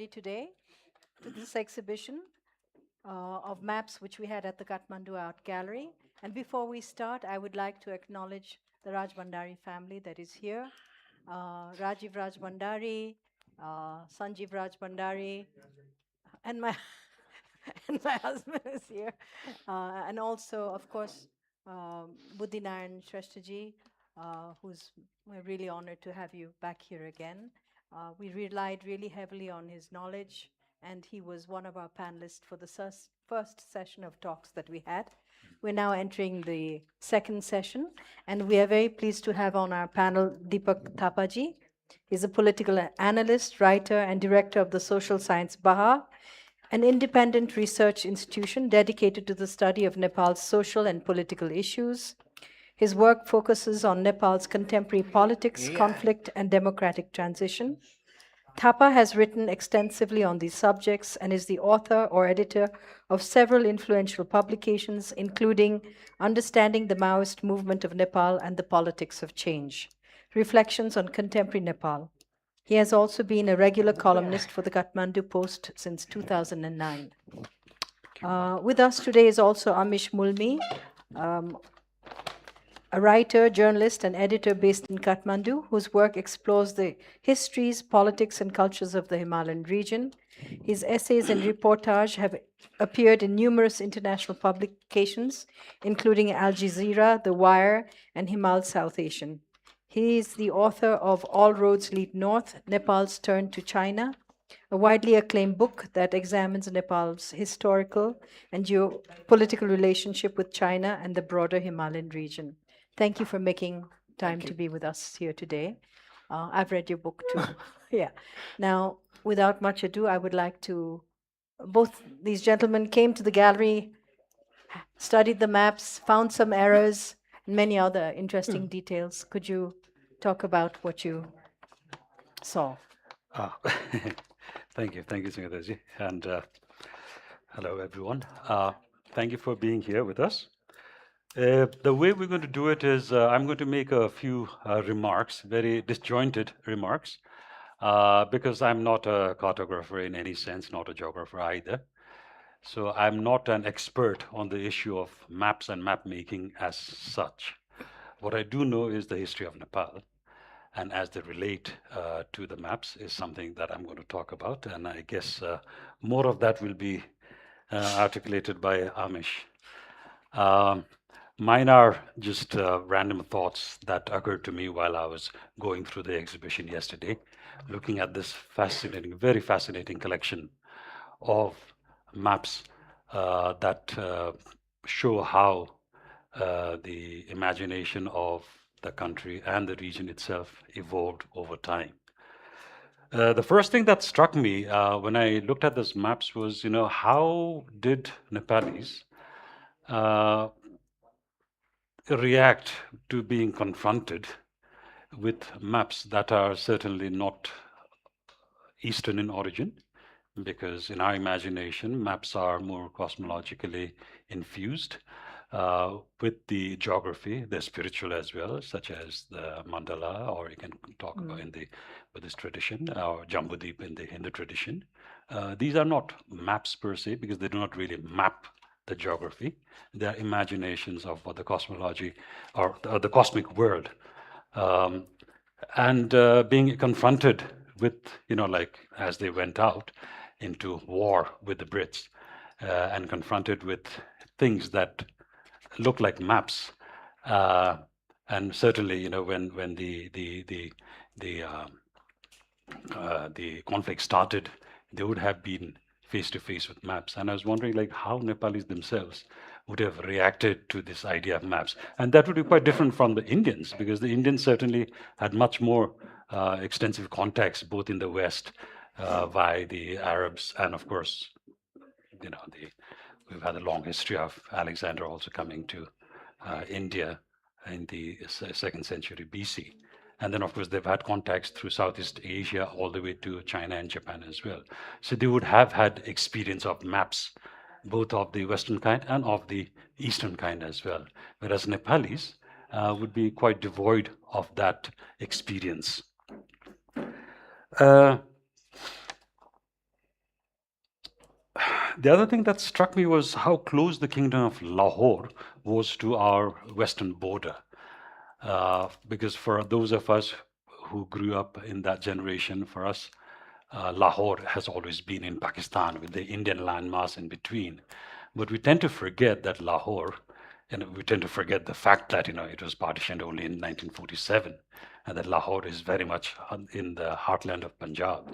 everybody today to this exhibition of maps which we had at the Kathmandu Art Gallery. And before we start, I would like to acknowledge the Rajbhandari family that is here. Rajiv Rajbhandari, Sanjeev Rajbhandari, and my and my husband is here. And also, of course, Buddhinaran Shresthaji, we're really honored to have you back here again. We relied really heavily on his knowledge, and he was one of our panelists for the first session of talks that we had. We're now entering the second session, and we are very pleased to have on our panel Deepak Thapa ji. He's a political analyst, writer, and director of the social science Baha, an independent research institution dedicated to the study of Nepal's social and political issues. His work focuses on Nepal's contemporary politics, conflict, and democratic transition. Thapa has written extensively on these subjects and is the author or editor of several influential publications, including Understanding the Maoist Movement of Nepal and the Politics of Change, Reflections on Contemporary Nepal. He has also been a regular columnist for the Kathmandu Post since 2009. With us today is also Amish Mulmi, a writer, journalist, and editor based in Kathmandu, whose work explores the histories, politics, and cultures of the Himalayan region. His essays and reportage have appeared in numerous international publications, including Al Jazeera, The Wire, and Himal South Asian. He is the author of All Roads Lead North, Nepal's Turn to China, a widely acclaimed book that examines Nepal's historical and geopolitical relationship with China and the broader Himalayan region. Thank you for making time to be with us here today. I've read your book too. Yeah. Now, without much ado, I would like to, both these gentlemen came to the gallery, studied the maps, found some errors, and many other interesting details. Could you talk about what you saw? Thank you, Singh, and hello, everyone. Thank you for being here with us. The way we're going to do it is I'm going to make a few remarks, very disjointed remarks, because I'm not a cartographer in any sense, not a geographer either. So I'm not an expert on the issue of maps and map making as such. What I do know is the history of Nepal, and as they relate to the maps is something that I'm going to talk about. And I guess more of that will be articulated by Amish. Mine are just random thoughts that occurred to me while I was going through the exhibition yesterday, looking at this fascinating, very fascinating collection of maps that show how the imagination of the country and the region itself evolved over time. The first thing that struck me when I looked at those maps was, how did Nepalis react to being confronted with maps that are certainly not Eastern in origin? Because in our imagination, maps are more cosmologically infused. With the geography, they're spiritual as well, such as the mandala, or you can talk about in the Buddhist tradition, or Jambudeep in the Hindu tradition. These are not maps per se, because they do not really map the geography. They're imaginations of what the cosmology or the cosmic world. And being confronted with, like as they went out into war with the Brits and confronted with things that look like maps, and certainly, when the conflict started, they would have been face to face with maps. And I was wondering, like, how Nepalis themselves would have reacted to this idea of maps, and that would be quite different from the Indians, because the Indians certainly had much more extensive contacts, both in the West by the Arabs, and of course, we've had a long history of Alexander also coming to India in the 2nd century BC. And then, of course, they've had contacts through Southeast Asia all the way to China and Japan as well. So they would have had experience of maps, both of the Western kind and of the Eastern kind as well. Whereas Nepalis would be quite devoid of that experience. The other thing that struck me was how close the kingdom of Lahore was to our western border. Because for those of us who grew up in that generation, for us, Lahore has always been in Pakistan with the Indian landmass in between. But we tend to forget that Lahore, and we tend to forget the fact that it was partitioned only in 1947, and that Lahore is very much in the heartland of Punjab.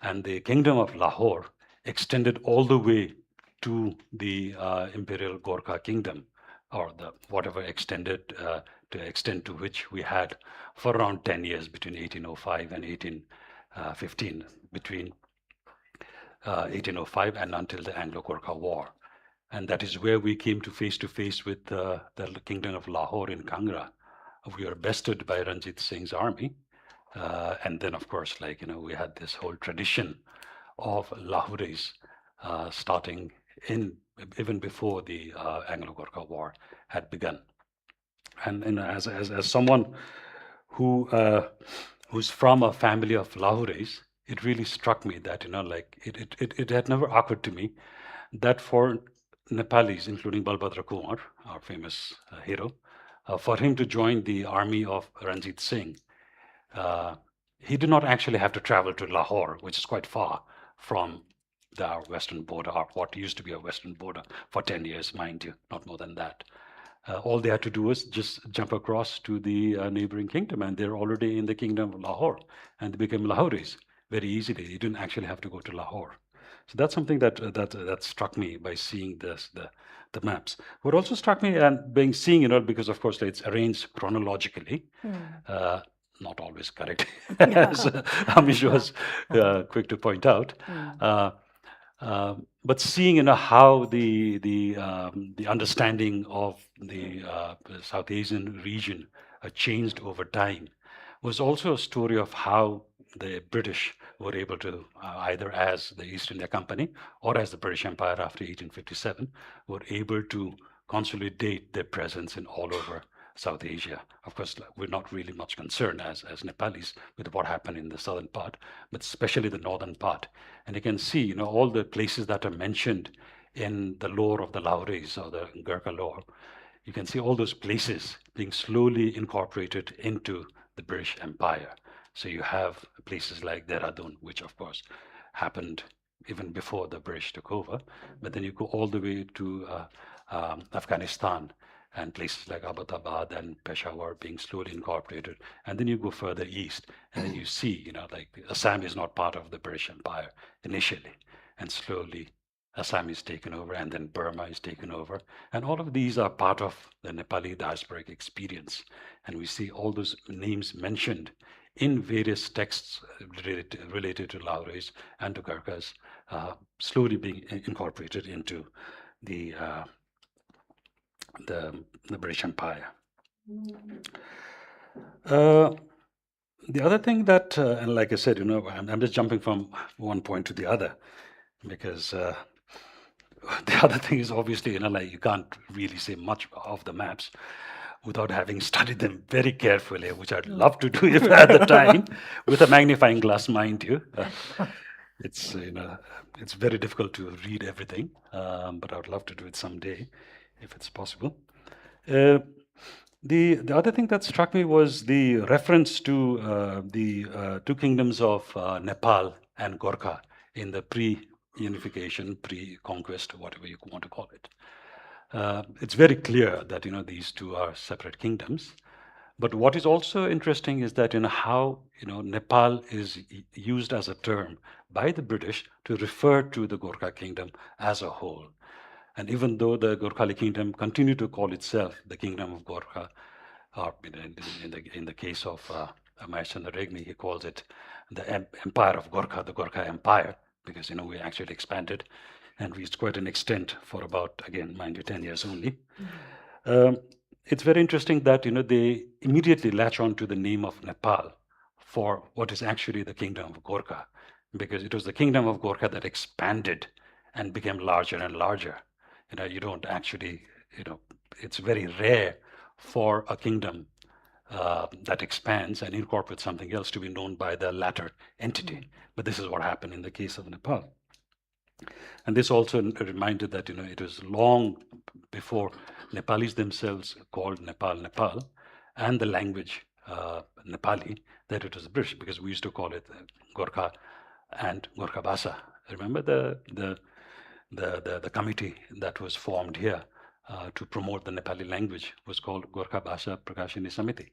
And the kingdom of Lahore extended all the way to the imperial Gorkha kingdom, or the whatever extended to extent to which we had for around 10 years between 1805 and 1815, between 1805 and until the Anglo-Gorkha War. And that is where we came to face with the kingdom of Lahore in Kangra. We were bested by Ranjit Singh's army. And then, of course, we had this whole tradition of Lahoris starting in even before the Anglo-Gorkha War had begun. And as someone who who's from a family of Lahoris, it really struck me that it had never occurred to me that for Nepalis, including Balbhadra Kumar, our famous hero, for him to join the army of Ranjit Singh, he did not actually have to travel to Lahore, which is quite far from our western border, or what used to be a western border for 10 years, mind you, not more than that. All they had to do was just jump across to the neighboring kingdom, and they're already in the kingdom of Lahore, and they became Lahoris very easily. You didn't actually have to go to Lahore. So that's something that struck me by seeing the maps. What also struck me and being seeing, because of course it's arranged chronologically, not always correct, as Amish was quick to point out. But seeing how the understanding of the South Asian region changed over time was also a story of how the British were able to, either as the East India Company or as the British Empire after 1857, were able to consolidate their presence in all over South Asia. Of course, we're not really much concerned as Nepalis with what happened in the southern part, but especially the northern part. And you can see, all the places that are mentioned in the lore of the Lahoris or the Gurkha lore. You can see all those places being slowly incorporated into the British Empire. So you have places like Dehradun, which of course happened even before the British took over. But then you go all the way to Afghanistan, and places like Abbottabad and Peshawar being slowly incorporated. And then you go further east, and then you see, Assam is not part of the British Empire initially, and slowly Assam is taken over, and then Burma is taken over. And all of these are part of the Nepali diasporic experience. And we see all those names mentioned in various texts related to Lahoris and to Gurkhas, slowly being incorporated into the British Empire. The other thing that, and like I said, I'm just jumping from one point to the other, because the other thing is obviously, you can't really say much of the maps without having studied them very carefully, which I'd love to do if I had the time, with a magnifying glass, mind you. It's it's very difficult to read everything, but I would love to do it someday if it's possible. The other thing that struck me was the reference to the two kingdoms of Nepal and Gorkha in the pre-unification, pre-conquest, whatever you want to call it. It's very clear that these two are separate kingdoms. But what is also interesting is that how Nepal is used as a term by the British to refer to the Gorkha kingdom as a whole. And even though the Gorkhali kingdom continued to call itself the kingdom of Gorkha, or in the case of Amish Regni, he calls it the empire of Gorkha, the Gorkha empire, because we actually expanded and reached quite an extent for about, again, mind you, 10 years only. It's very interesting that they immediately latch on to the name of Nepal for what is actually the kingdom of Gorkha, because it was the kingdom of Gorkha that expanded and became larger and larger. You don't actually, it's very rare for a kingdom that expands and incorporates something else to be known by the latter entity. But this is what happened in the case of Nepal. And this also reminded that, it was long before Nepalis themselves called Nepal Nepal, and the language Nepali, that it was British, because we used to call it Gorkha and Gorkha Bhasa. Remember the committee that was formed here to promote the Nepali language was called Gorkha Bhasha Prakashini Samiti,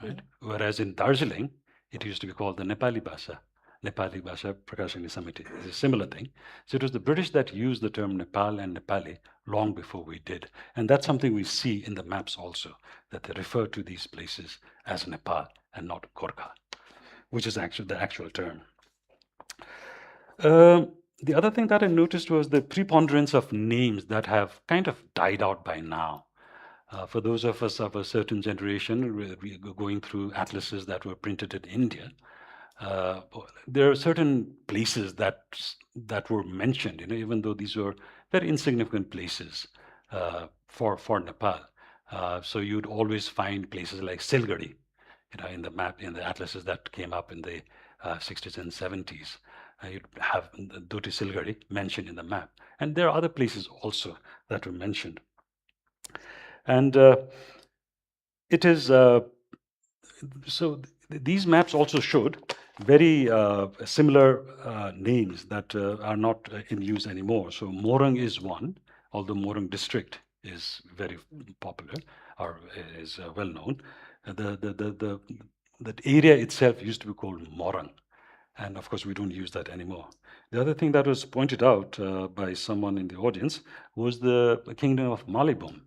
right? Whereas in Darjeeling, it used to be called the Nepali Bhasha Prakashini Samiti. It's a similar thing. So it was the British that used the term Nepal and Nepali long before we did. And that's something we see in the maps also, that they refer to these places as Nepal and not Gorkha, which is actually the actual term. The other thing that I noticed was the preponderance of names that have kind of died out by now. For those of us of a certain generation, we going through atlases that were printed in India, uh, there are certain places that were mentioned, even though these were very insignificant places for Nepal. So you'd always find places like Silguri, in the map, in the atlases that came up in the 60s and 70s. You'd have Doti Silguri mentioned in the map. And there are other places also that were mentioned. And it is, so these maps also showed very similar names that are not in use anymore. So Morang is one, although Morang district is very popular or is well known. The area itself used to be called Morang. And of course, we don't use that anymore. The other thing that was pointed out by someone in the audience was the kingdom of Malibum.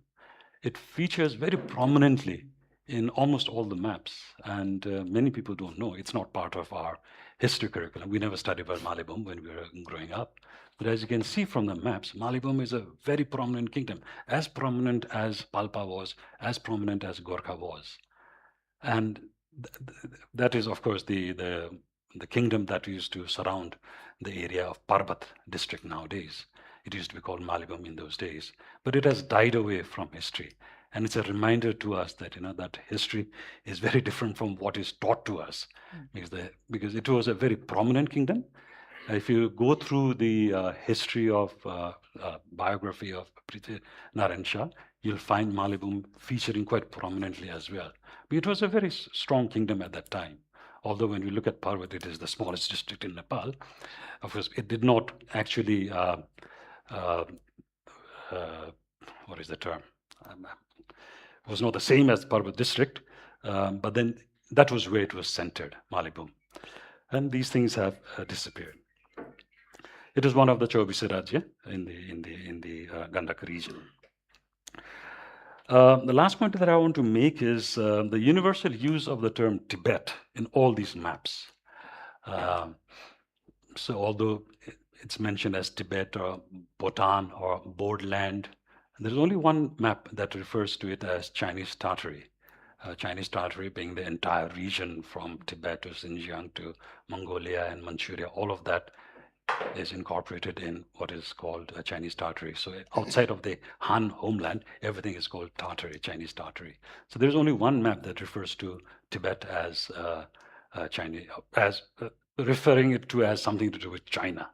It features very prominently in almost all the maps, and many people don't know. It's not part of our history curriculum. We never studied about Malibum when we were growing up. But as you can see from the maps, Malibum is a very prominent kingdom, as prominent as Palpa was, as prominent as Gorkha was. And that is, of course, the kingdom that used to surround the area of Parbat district nowadays. It used to be called Malibum in those days, but it has died away from history. And it's a reminder to us that that history is very different from what is taught to us, because it was a very prominent kingdom. If you go through the history of biography of Prithvi Narayan Shah, you'll find Malibum featuring quite prominently as well. But it was a very strong kingdom at that time. Although when we look at Parvat, it is the smallest district in Nepal. Of course, it did not actually, what is the term? It was not the same as Parvat district, but then that was where it was centered, Malibum. And these things have disappeared. It is one of the 24 Rajya in the Gandak region. The last point that I want to make is the universal use of the term Tibet in all these maps. So although it's mentioned as Tibet or Bhutan or Boardland, there's only one map that refers to it as Chinese Tartary. Chinese Tartary being the entire region from Tibet to Xinjiang to Mongolia and Manchuria, all of that is incorporated in what is called Chinese Tartary. So outside of the Han homeland, everything is called Tartary, Chinese Tartary. So there's only one map that refers to Tibet as Chinese, as referring it to as something to do with China.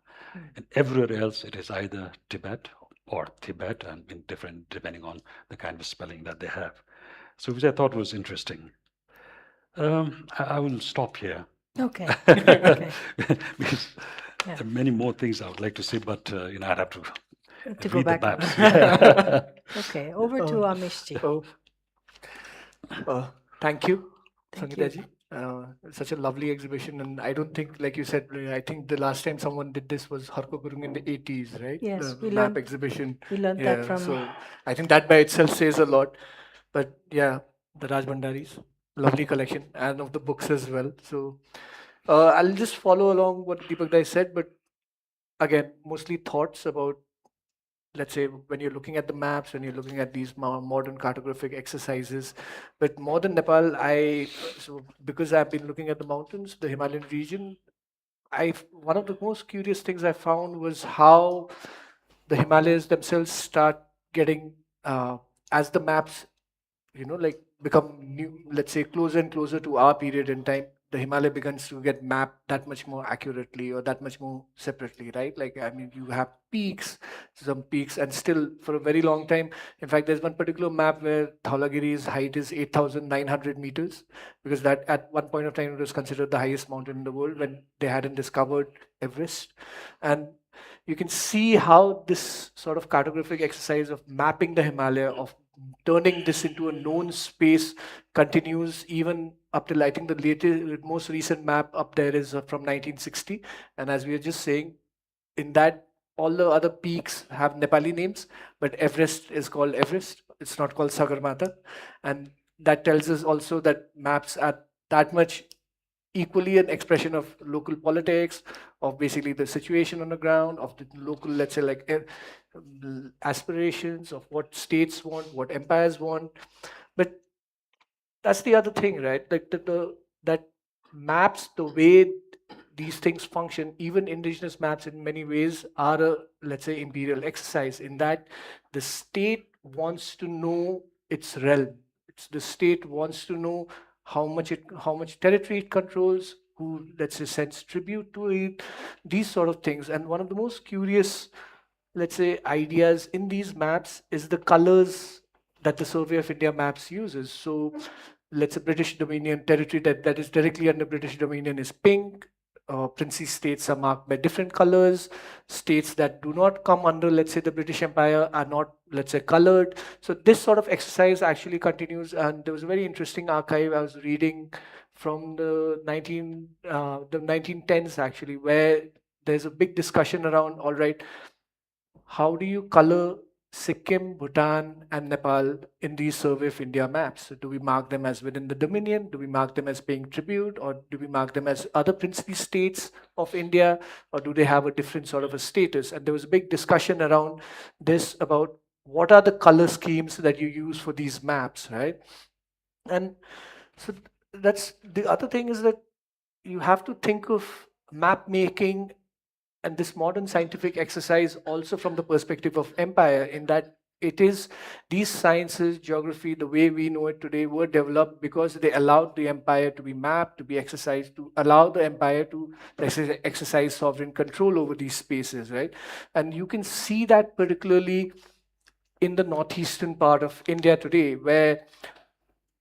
And everywhere else, it is either Tibet or Tibet, and in different depending on the kind of spelling that they have. So which I thought was interesting. I will stop here. Okay. Okay. Because there are many more things I would like to say, but I'd have to go read the back. maps. Okay, over to Amishji. Thank you, Thank Sangeeta you. ji. Such a lovely exhibition, and I don't think, like you said, I think the last time someone did this was Harko Gurung in the 80s, right? Yes, the we map learned- exhibition. We learned that from. So I think that by itself says a lot. But yeah, the Rajbhandaris, lovely collection, and of the books as well. So I'll just follow along what Deepak Dai said, but again, mostly thoughts about, let's say, when you're looking at the maps, when you're looking at these modern cartographic exercises. But more than Nepal, so because I've been looking at the mountains, the Himalayan region, one of the most curious things I found was how the Himalayas themselves start getting, as the maps, like become new, let's say, closer and closer to our period in time, the Himalaya begins to get mapped that much more accurately or that much more separately, right? Like, I mean, you have peaks, some peaks, and still for a very long time. In fact, there's one particular map where Dhaulagiri's height is 8,900 meters, because that at one point of time it was considered the highest mountain in the world when they hadn't discovered Everest. And you can see how this sort of cartographic exercise of mapping the Himalaya, of turning this into a known space, continues even up till, I think, the latest, most recent map up there is from 1960. And as we were just saying, in that, all the other peaks have Nepali names, but Everest is called Everest. It's not called Sagarmatha. And that tells us also that maps are that much equally an expression of local politics, of basically the situation on the ground, of the local, let's say, like aspirations of what states want, what empires want. But that's the other thing, right? Like that maps, the way these things function, even indigenous maps in many ways are a, let's say, imperial exercise, in that the state wants to know its realm. The state wants to know how much territory it controls, who, let's say, sends tribute to it, these sort of things. And one of the most curious, let's say, ideas in these maps is the colors that the Survey of India maps uses. So let's say British Dominion territory that is directly under British Dominion is pink. Princely states are marked by different colors. States that do not come under, let's say, the British Empire are not, let's say, colored. So this sort of exercise actually continues. And there was a very interesting archive I was reading from the 1910s actually, where there's a big discussion around, all right, how do you color Sikkim, Bhutan, and Nepal in these Survey of India maps? So do we mark them as within the Dominion? Do we mark them as paying tribute? Or do we mark them as other princely states of India? Or do they have a different sort of a status? And there was a big discussion around this about what are the color schemes that you use for these maps, right? And so that's the other thing, is that you have to think of map making and this modern scientific exercise also from the perspective of empire, in that it is these sciences, geography, the way we know it today, were developed because they allowed the empire to be mapped, to be exercised, to allow the empire to exercise sovereign control over these spaces, right? And you can see that particularly in the northeastern part of India today, where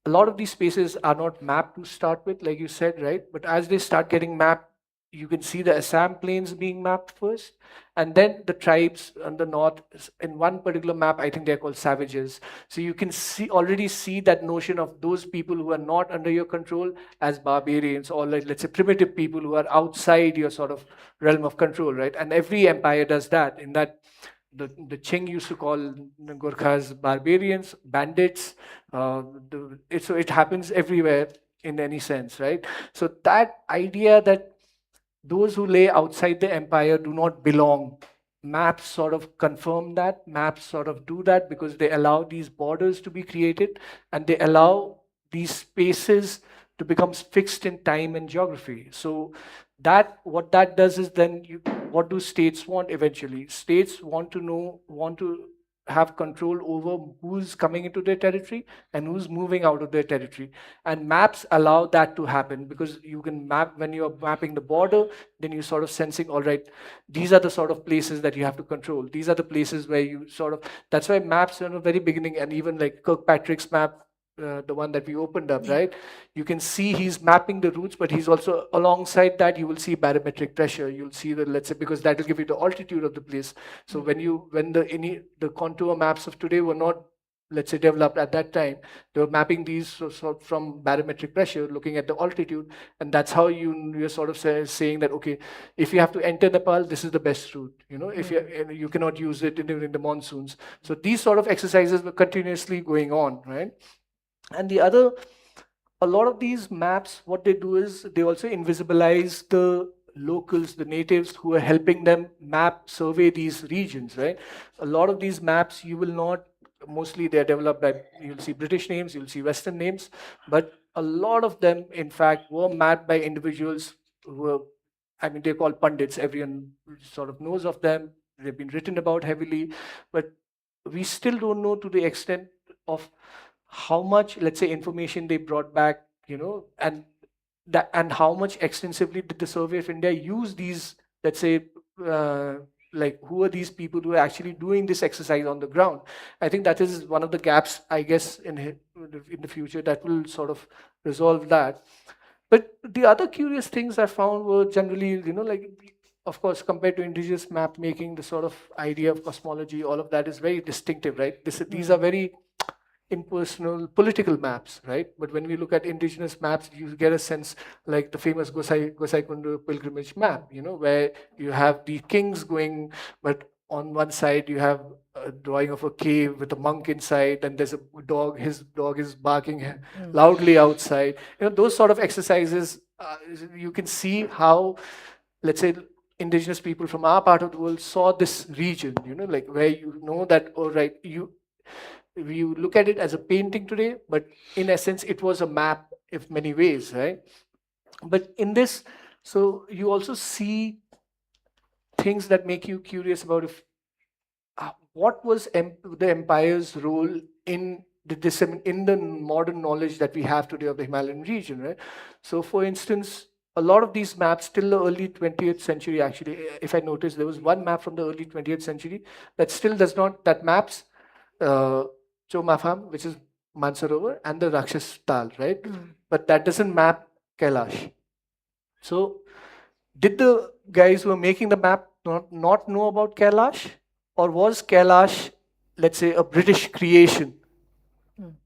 a lot of these spaces are not mapped to start with, like you said, right? But as they start getting mapped, you can see the Assam plains being mapped first, and then the tribes on the north. In one particular map, I think they're called savages. So you can already see that notion of those people who are not under your control as barbarians, or like, let's say, primitive people who are outside your sort of realm of control, right? And every empire does that. In that, the Ching used to call the Gurkhas barbarians, bandits. So it happens everywhere in any sense, right? So that idea that those who lay outside the empire do not belong, maps sort of confirm that. Maps sort of do that because they allow these borders to be created, and they allow these spaces to become fixed in time and geography. So that, what that does is, then what do states want eventually? States want to have control over who's coming into their territory and who's moving out of their territory. And maps allow that to happen, because you can map, when you're mapping the border, then you're sort of sensing, all right, these are the sort of places that you have to control. These are the places where you sort of, that's why maps in the very beginning, and even like Kirkpatrick's map, the one that we opened up, right? You can see he's mapping the routes, but he's also, alongside that, you will see barometric pressure. You'll see the, let's say, because that will give you the altitude of the place. So when the contour maps of today were not, let's say, developed at that time, they were mapping these sort of from barometric pressure, looking at the altitude, and that's how you're sort of saying that, okay, if you have to enter Nepal, this is the best route. If you cannot use it during the monsoons. So these sort of exercises were continuously going on, right? And a lot of these maps, what they do is they also invisibilize the locals, the natives who are helping them survey these regions, right? A lot of these maps, you will not, mostly they're developed by, you'll see British names, you'll see Western names, but a lot of them, in fact, were mapped by individuals who were, I mean, they're called pundits. Everyone sort of knows of them. They've been written about heavily, but we still don't know to the extent of how much, let's say, information they brought back, and that, and how much extensively did the Survey of India use these, let's say, uh, like who are these people who are actually doing this exercise on the ground? I think that is one of the gaps, I guess, in the future that will sort of resolve that. But the other curious things I found were generally, like, of course, compared to indigenous map making, the sort of idea of cosmology, all of that is very distinctive, right? These are very impersonal political maps, right? But when we look at indigenous maps, you get a sense like the famous Gosai Kundu pilgrimage map, where you have the kings going, but on one side you have a drawing of a cave with a monk inside, and there's a dog. His dog is barking loudly outside. Those sort of exercises. You can see how, let's say, indigenous people from our part of the world saw this region. Like where that, all right, you look at it as a painting today, but in essence, it was a map in many ways, right? But in this, so you also see things that make you curious about what was the empire's role in in the modern knowledge that we have today of the Himalayan region, right? So, for instance, a lot of these maps till the early 20th century, actually, if I notice, there was one map from the early 20th century that still does not, that maps uh, Chomafam, which is Mansarovar, and the Rakshas Tal, right? But that doesn't map Kailash. So, did the guys who were making the map not know about Kailash? Or was Kailash, let's say, a British creation?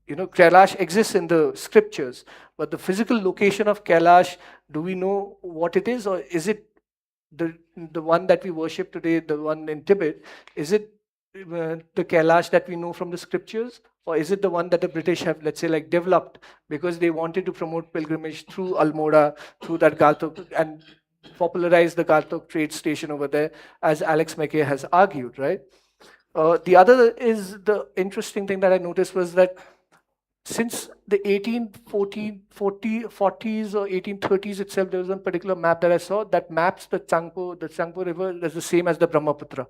Kailash exists in the scriptures, but the physical location of Kailash, do we know what it is, or is it the one that we worship today, the one in Tibet? Is it the Kailash that we know from the scriptures, or is it the one that the British have, let's say, like developed because they wanted to promote pilgrimage through Almora, through that Galtok, and popularize the Galtok trade station over there, as Alex McKay has argued, right? The other is the interesting thing that I noticed was that since the 1840s or 1830s itself, there was one particular map that I saw that maps the Changpo River as the same as the Brahmaputra.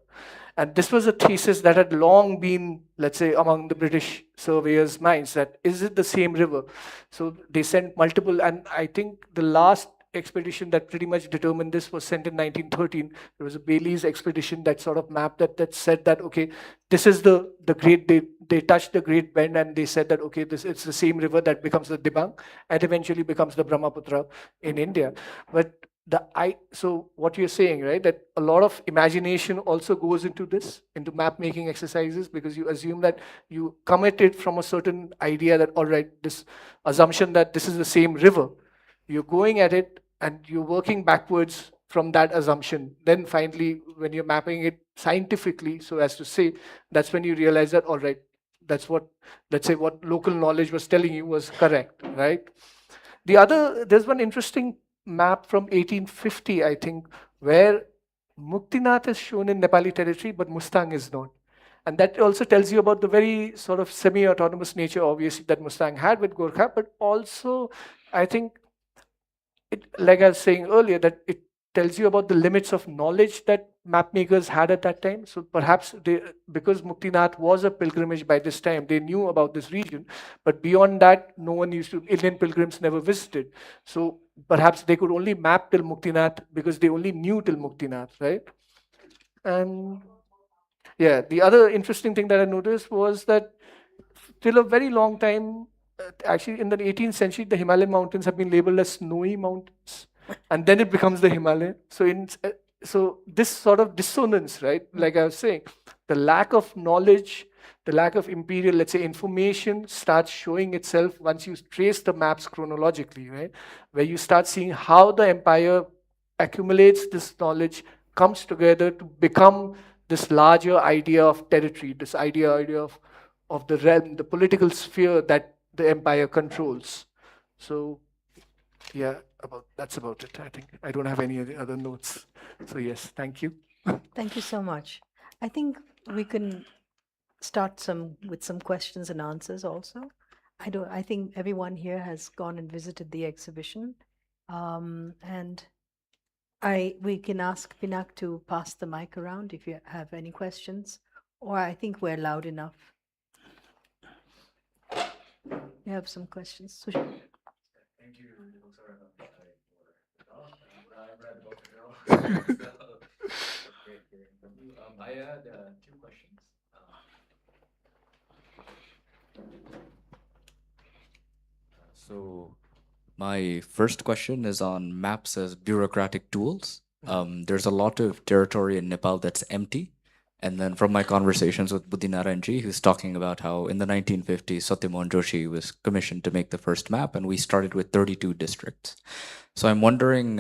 And this was a thesis that had long been, let's say, among the British surveyors' minds, that is it the same river? So they sent multiple, and I think the last expedition that pretty much determined this was sent in 1913. There was a Bailey's expedition that sort of mapped that said that, okay, this is the great, they touched the Great Bend, and they said that, okay, it's the same river that becomes the Dibang and eventually becomes the Brahmaputra in India. But so what you're saying, right, that a lot of imagination also goes into map making exercises, because you assume that you commit it from a certain idea that, all right, this assumption that this is the same river, you're going at it and you're working backwards from that assumption. Then finally, when you're mapping it scientifically, so as to say, that's when you realize that, all right, that's what, let's say, what local knowledge was telling you was correct, right? There's one interesting map from 1850, I think, where Muktinath is shown in Nepali territory, but Mustang is not. And that also tells you about the very sort of semi-autonomous nature, obviously, that Mustang had with Gorkha, but also, I think, like I was saying earlier, that it tells you about the limits of knowledge that map makers had at that time. So perhaps because Muktinath was a pilgrimage by this time, they knew about this region, but beyond that, Indian pilgrims never visited. So perhaps they could only map till Muktinath because they only knew till Muktinath, right? And yeah, the other interesting thing that I noticed was that till a very long time, actually in the 18th century, the Himalayan mountains have been labeled as snowy mountains, and then it becomes the Himalaya. So this sort of dissonance, right? Like I was saying, the lack of knowledge, the lack of imperial, let's say, information starts showing itself once you trace the maps chronologically, right? Where you start seeing how the empire accumulates this knowledge, comes together to become this larger idea of territory, this idea of the realm, the political sphere that the empire controls. So, yeah, that's about it. I think I don't have any other notes. So yes, thank you. Thank you so much. I think we can start with some questions and answers also. I think everyone here has gone and visited the exhibition, and we can ask Pinak to pass the mic around if you have any questions, or I think we're loud enough. You have some questions? Thank you, Deepak Thapa. I had two questions. So my first question is on maps as bureaucratic tools. There's a lot of territory in Nepal that's empty. And then from my conversations with Buddhinarayanji, he was talking about how in the 1950s, Satyamohan Joshi was commissioned to make the first map, and we started with 32 districts. So I'm wondering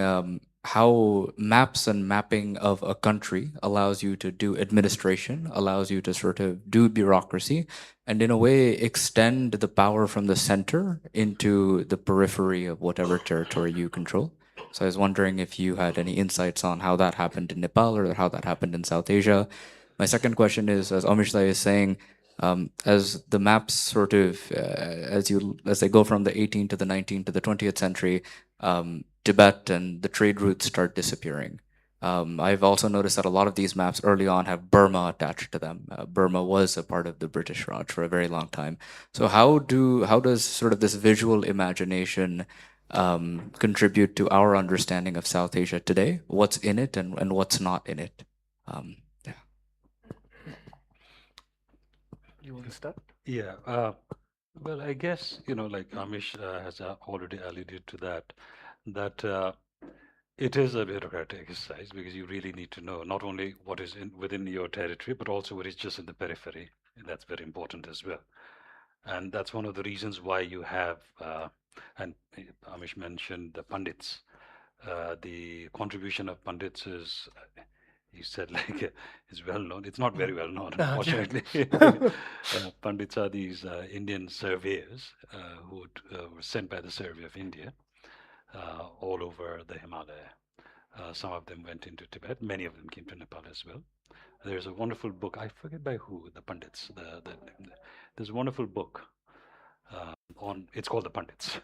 how maps and mapping of a country allows you to do administration, allows you to sort of do bureaucracy, and in a way extend the power from the center into the periphery of whatever territory you control. So I was wondering if you had any insights on how that happened in Nepal or how that happened in South Asia. My second question is, as Amish Rai is saying, as the maps sort of as they go from the 18th to the 19th to the 20th century, Tibet and the trade routes start disappearing. I've also noticed that a lot of these maps early on have Burma attached to them. Burma was a part of the British Raj for a very long time. So how does sort of this visual imagination contribute to our understanding of South Asia today? What's in it and what's not in it? Yeah. You want to start? Yeah. Well, I guess, like Amish has already alluded to that, that it is a bureaucratic exercise because you really need to know not only what is within your territory, but also what is just in the periphery. And that's very important as well. And that's one of the reasons why you have, and Amish mentioned the Pandits. The contribution of Pandits is, he said, like, is well known. It's not very well known, Yeah. unfortunately. Pandits are these Indian surveyors who were sent by the Survey of India all over the Himalaya. Some of them went into Tibet. Many of them came to Nepal as well. There's a wonderful book. I forget by who. The Pandits. There's a wonderful book on. It's called the Pandits,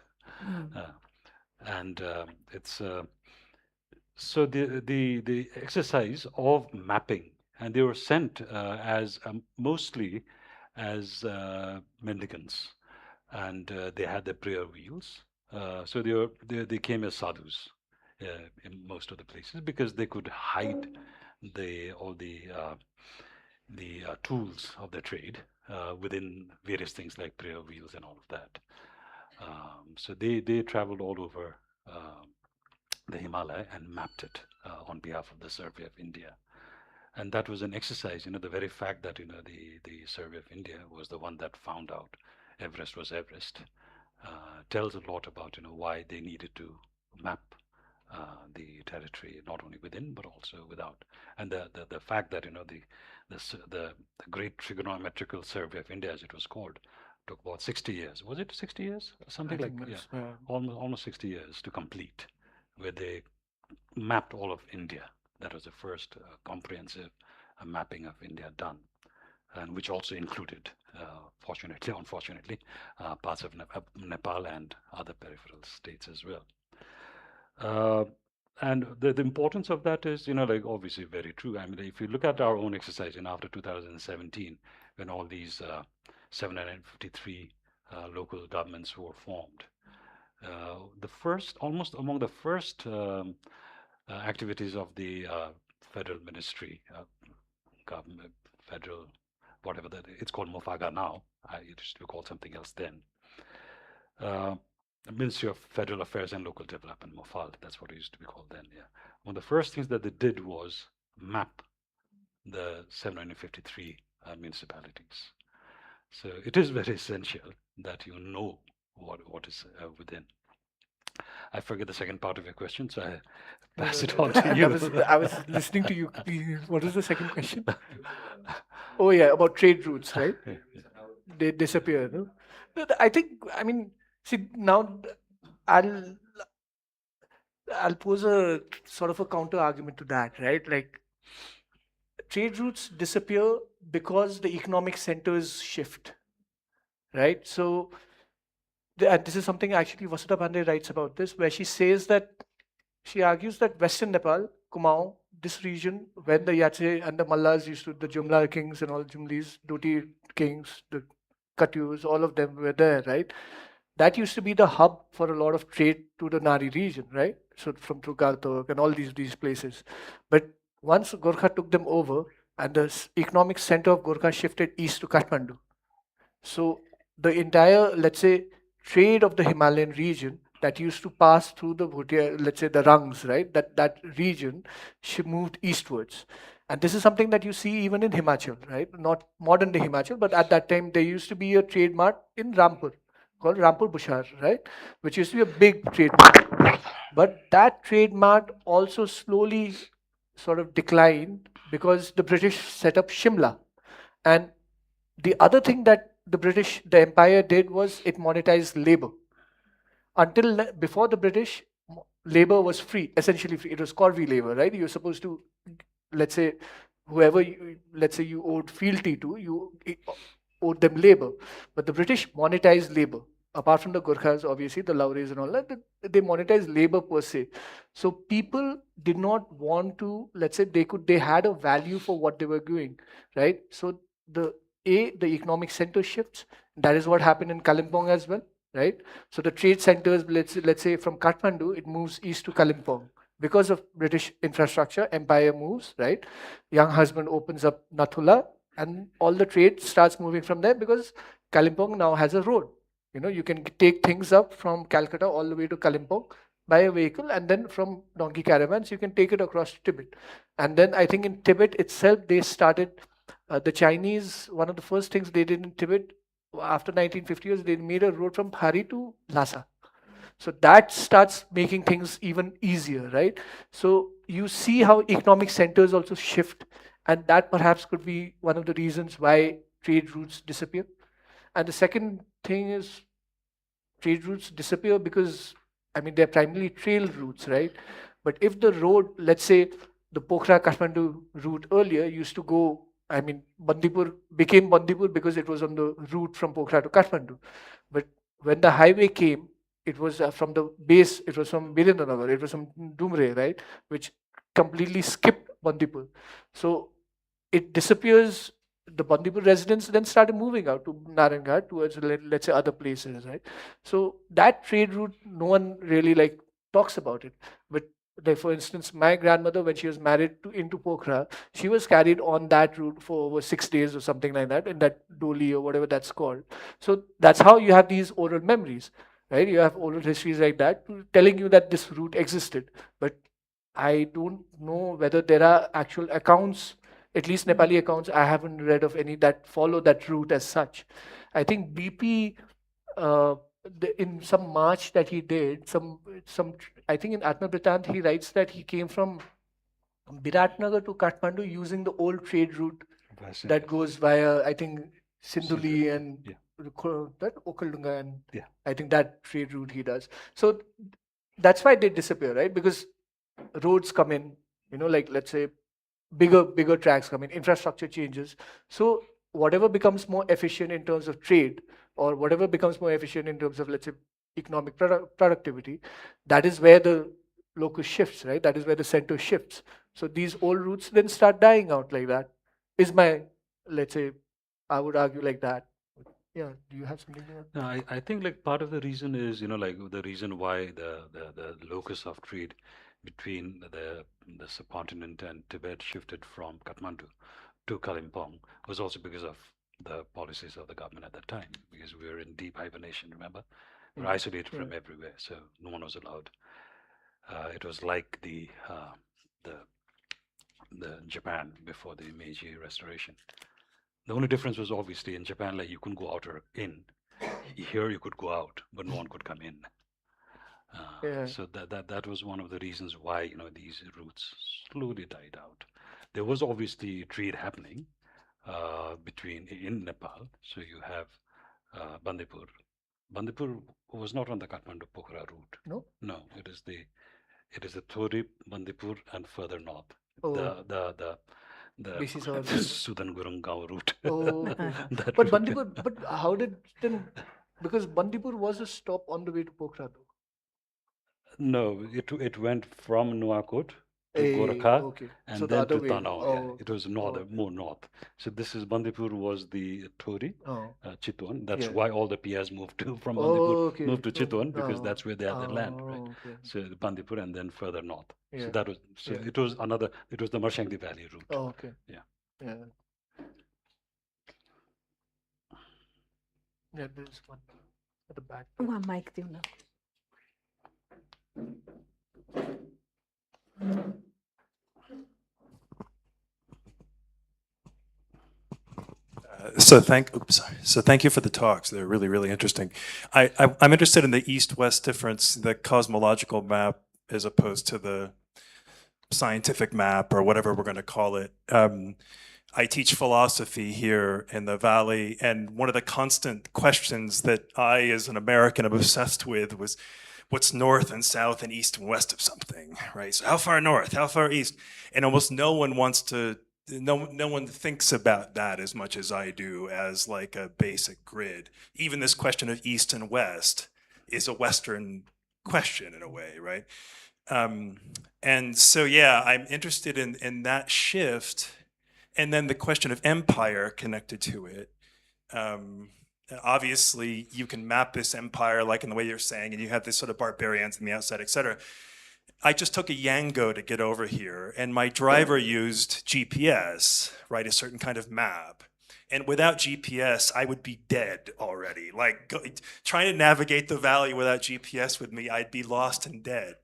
and it's so the exercise of mapping, and they were sent as mostly as mendicants, and they had their prayer wheels. So they came as sadhus in most of the places because they could hide all the tools of the trade within various things like prayer wheels and all of that. So they traveled all over the Himalaya and mapped it on behalf of the Survey of India. And that was an exercise, the very fact that, the Survey of India was the one that found out Everest was Everest, tells a lot about, why they needed to map the territory, not only within, but also without. And the fact that, the Great Trigonometrical Survey of India, as it was called, took about 60 years. Was it 60 years? Something I like, think yeah, that's, almost 60 years to complete, where they mapped all of India. That was the first comprehensive mapping of India done, and which also included, fortunately, unfortunately, parts of Nepal and other peripheral states as well. And the importance of that is, like obviously very true. I mean, if you look at our own exercise, after 2017, when all these 753 local governments were formed, the first, almost among the first activities of the federal ministry, government, federal, whatever that it's called Mofaga now. It used to be called something else then. The Ministry of Federal Affairs and Local Development, MOFAL, that's what it used to be called then. Yeah. One of the first things that they did was map the 753 municipalities. So it is very essential that you know what is within. I forget the second part of your question, so I pass it on to I you. was listening to you. What is the second question? Oh yeah, about trade routes, right? They disappear. No? I think. I mean, see now, I'll I'll pose a sort of a counter argument to that, right? Like trade routes disappear because the economic centers shift, right? So and this is something actually Vasudha Bhande writes about this, where she says that she argues that Western Nepal, Kumaon, this region, when the Yatse and the Mallas used to, the Jumla kings and all Jumlis, Doti kings, the Katyus, all of them were there, right? that used to be the hub for a lot of trade to the Nari region, right? So from Tukartok and all these places. But once Gorkha took them over, and the economic center of Gorkha shifted east to Kathmandu. So the entire, let's say, trade of the Himalayan region that used to pass through the Bhutia, let's say the rungs, right? That region moved eastwards. And this is something that you see even in Himachal, right? Not modern day Himachal, but at that time there used to be a trade mart in Rampur called Rampur Bushar, right? Which used to be a big trade mart. But that trade mart also slowly sort of declined because the British set up Shimla. And the other thing that the Empire did was it monetized labor. Before the British, labor was free, essentially free. It was corvée labor, right? You're supposed to, let's say, let's say you owed fealty to, you owed them labor. But the British monetized labor. Apart from the Gurkhas, obviously, the Laures and all that, they monetized labor per se. So people did not want to, let's say, they had a value for what they were doing, right? So the economic center shifts. That is what happened in Kalimpong as well, right? So the trade centers, let's say from Kathmandu, it moves east to Kalimpong. Because of British infrastructure, empire moves, right? Young husband opens up Nathula, and all the trade starts moving from there because Kalimpong now has a road. You know, you can take things up from Calcutta all the way to Kalimpong by a vehicle, and then from donkey caravans, you can take it across to Tibet. And then I think in Tibet itself, they started, the Chinese, one of the first things they did in Tibet after 1950 years, they made a road from Phari to Lhasa. So that starts making things even easier, right? So you see how economic centers also shift, and that perhaps could be one of the reasons why trade routes disappear. And the second thing is trade routes disappear because, I mean, they're primarily trail routes, right? But if the road, let's say the Pokhara Kathmandu route earlier used to go, I mean, Bandipur became Bandipur because it was on the route from Pokhara to Kathmandu. But when the highway came, it was from the base, it was from Birendranagar, it was from Dumre, right? Which completely skipped Bandipur. So it disappears. The Bandipur residents then started moving out to Naranghat towards, let's say, other places, right? So that trade route, no one really like talks about it. But like for instance, my grandmother, when she was married into Pokhara, she was carried on that route for over 6 days or something like that, in that doli or whatever that's called. So that's how you have these oral memories, right? You have oral histories like that telling you that this route existed. But I don't know whether there are actual accounts, at least Nepali accounts. I haven't read of any that follow that route as such. I think BP, in some march that he did, I think in Atma Britant, he writes that he came from Biratnagar to Kathmandu using the old trade route that goes via, I think, Sinduli and Yeah. that Okaldunga, and Yeah. I think that trade route he does. So that's why they disappear, right? Because roads come in, you know, like let's say bigger tracks come in, infrastructure changes. So whatever becomes more efficient in terms of trade, or whatever becomes more efficient in terms of, let's say, economic productivity, that is where the locus shifts, right? That is where the center shifts. So these old routes then start dying out like that. Is my, let's say, I would argue like that. Yeah, do you have something to add? No, I think like part of the reason is, like the reason why the locus of trade between the subcontinent and Tibet shifted from Kathmandu to Kalimpong was also because of the policies of the government at that time, because we were in deep hibernation, remember? We're isolated from everywhere, so no one was allowed. It was like the Japan before the Meiji Restoration. The only difference was obviously in Japan, like you couldn't go out or in. Here you could go out, but no one could come in. So that was one of the reasons why these routes slowly died out. There was obviously trade happening between in Nepal. So you have Bandipur. Bandipur was not on the Kathmandu Pokhara route. No? No, it is the Thorip, Bandipur, and further north. Oh. The BC Sawar. Sudan Gurungao route. Oh, okay. That But route. Bandipur, but how did then? Because Bandipur was a stop on the way to Pokhara, though. No, it went from Nuakot to Gorakha, Okay. and So the then other to way. Tanao. Yeah, Oh, it was north, okay. more north. So this is Bandipur was the Thori, Oh, Chitwan. That's yeah. why all the PIs moved to from Bandipur, Oh, okay. moved to Chitwan because that's where they had their land, right? Oh, okay. So Bandipur and then further north. So Yeah. that was so Yeah. it was another. It was the Marshangdi Valley route. Oh, okay. Yeah. Yeah. Yeah, there's one at the back. there. One mic, do now. So thank you for the talks. They're really, really interesting. I'm interested in the east-west difference, the cosmological map as opposed to the scientific map or whatever we're going to call it. I teach philosophy here in the Valley, and one of the constant questions that I, as an American, am obsessed with was what's north and south and east and west of something, right? So how far north, how far east? And almost no one wants to, no one thinks about that as much as I do as like a basic grid. Even this question of east and west is a Western question in a way, right? And so, yeah, I'm interested in that shift. And then the question of empire connected to it. Obviously, you can map this empire like in the way you're saying, and you have this sort of barbarians on the outside, et cetera. I just took a Yango to get over here, and my driver used GPS, right, a certain kind of map. And without GPS, I would be dead already. Like trying to navigate the valley without GPS with me, I'd be lost and dead.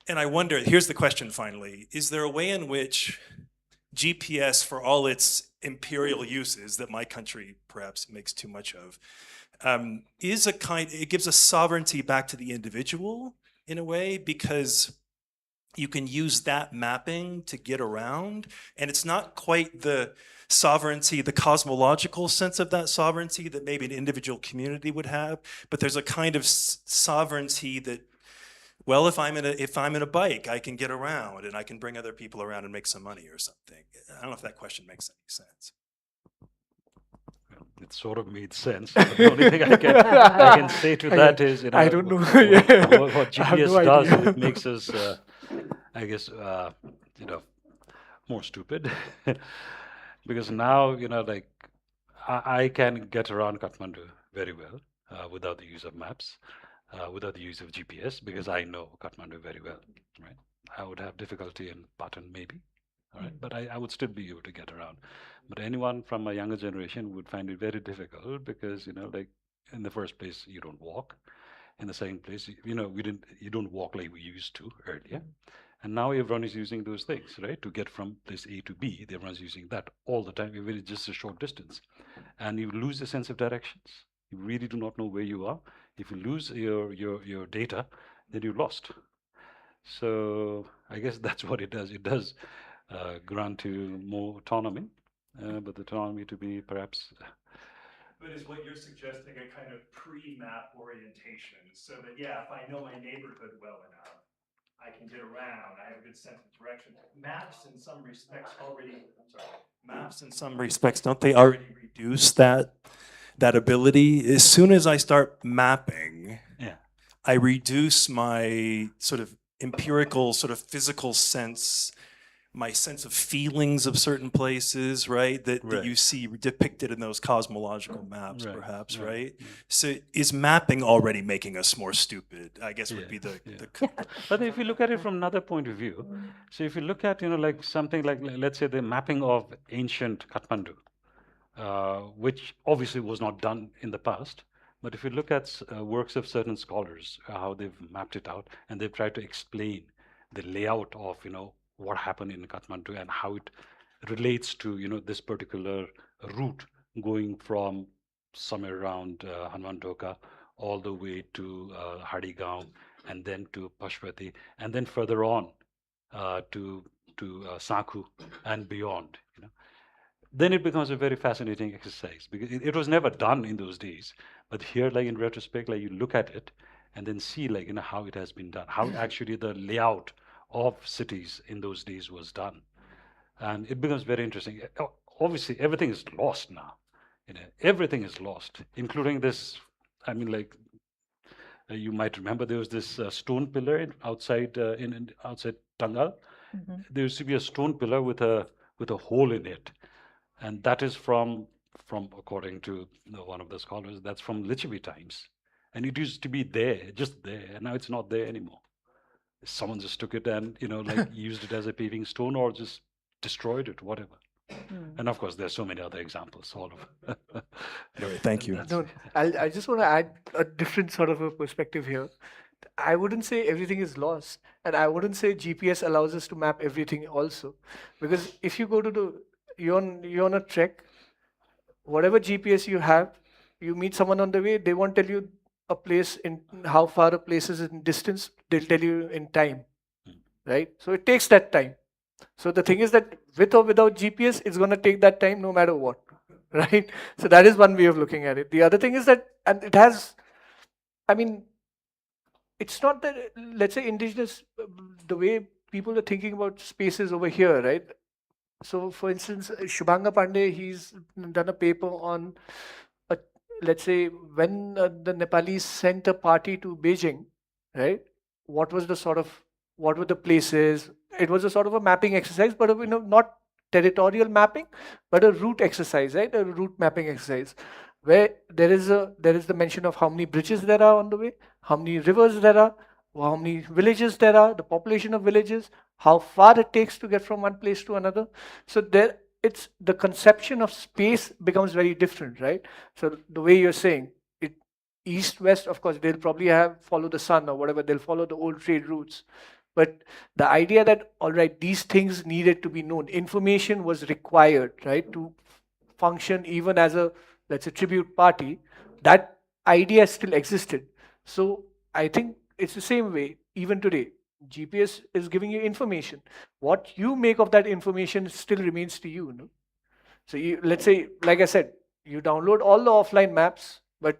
And I wonder, here's the question finally, is there a way in which GPS, for all its imperial uses that my country perhaps makes too much of, it gives a sovereignty back to the individual in a way, because you can use that mapping to get around, and it's not quite the sovereignty, the cosmological sense of that sovereignty that maybe an individual community would have, but there's a kind of sovereignty that, well, if I'm in a bike, I can get around and I can bring other people around and make some money or something. I don't know if that question makes any sense. It sort of made sense. But the only thing I can say to that is, I don't know. Yeah. what I have GPS no does, idea. it makes us, I guess, more stupid. Because now, like, I can get around Kathmandu very well without the use of maps, without the use of GPS, because I know Kathmandu very well, right? I would have difficulty in Patan maybe, all right, but I would still be able to get around. But anyone from a younger generation would find it very difficult because, like, in the first place, you don't walk. In the second place, you don't walk like we used to earlier. And now everyone is using those things, right? To get from place A to B, everyone's using that all the time, even if it's just a short distance. And you lose the sense of directions. You really do not know where you are. If you lose your data, then you're lost. So I guess that's what it does. It does grant you more autonomy, but the autonomy to be perhaps. But is what you're suggesting a kind of pre-map orientation, so that, yeah, if I know my neighborhood well enough, I can get around, I have a good sense of direction. Maps in some respects don't they already reduce that ability? As soon as I start mapping, Yeah. I reduce my sort of empirical, sort of physical sense, my sense of feelings of certain places, right? That Right. you see depicted in those cosmological maps, Right, perhaps, right, right? yeah. So is mapping already making us more stupid? I guess would be the But if you look at it from another point of view, so if you look at, like something like, let's say, the mapping of ancient Kathmandu, which obviously was not done in the past, but if you look at works of certain scholars, how they've mapped it out, and they've tried to explain the layout of, what happened in Kathmandu and how it relates to, this particular route going from somewhere around Hanwandoka all the way to Hadigaon and then to Pashupati and then further on to Sakhu and beyond. Then it becomes a very fascinating exercise because it was never done in those days. But here, like in retrospect, like you look at it and then see, like, how it has been done, how actually the layout of cities in those days was done. And it becomes very interesting. Obviously, everything is lost now. Everything is lost, including this. I mean, like, you might remember there was this stone pillar outside outside Tangal, there used to be a stone pillar with a hole in it, and that is from according to one of the scholars, that's from Lichavi times, and it used to be there, just there, and now it's not there anymore. Someone just took it and like used it as a paving stone or just destroyed it, whatever. And of course, there's so many other examples. All of Anyway, thank you. No, I just want to add a different sort of a perspective here. I wouldn't say everything is lost, and I wouldn't say GPS allows us to map everything also, because if you go to you're on a trek, whatever GPS you have, you meet someone on the way, they won't tell you a place in how far a place is in distance. They'll tell you in time, right? So it takes that time. So the thing is that with or without GPS, it's going to take that time no matter what, right? So that is one way of looking at it. The other thing is that, and it has, I mean, it's not that, let's say, indigenous, the way people are thinking about spaces over here, right? So, for instance, Shubhanga Pandey, he's done a paper on, let's say, when the Nepalese sent a party to Beijing, right? What were the places? It was a sort of a mapping exercise, but not territorial mapping, but a route exercise, right? A route mapping exercise, where there is the mention of how many bridges there are on the way, how many rivers there are, how many villages there are, the population of villages, how far it takes to get from one place to another. So it's the conception of space becomes very different, right? So the way you're saying it, east west, of course, they'll probably follow the sun or whatever. They'll follow the old trade routes. But the idea that, all right, these things needed to be known, information was required, right, to function even as a, let's say, tribute party, that idea still existed. So I think it's the same way, even today. GPS is giving you information. What you make of that information still remains to you, no? So let's say, like I said, you download all the offline maps, but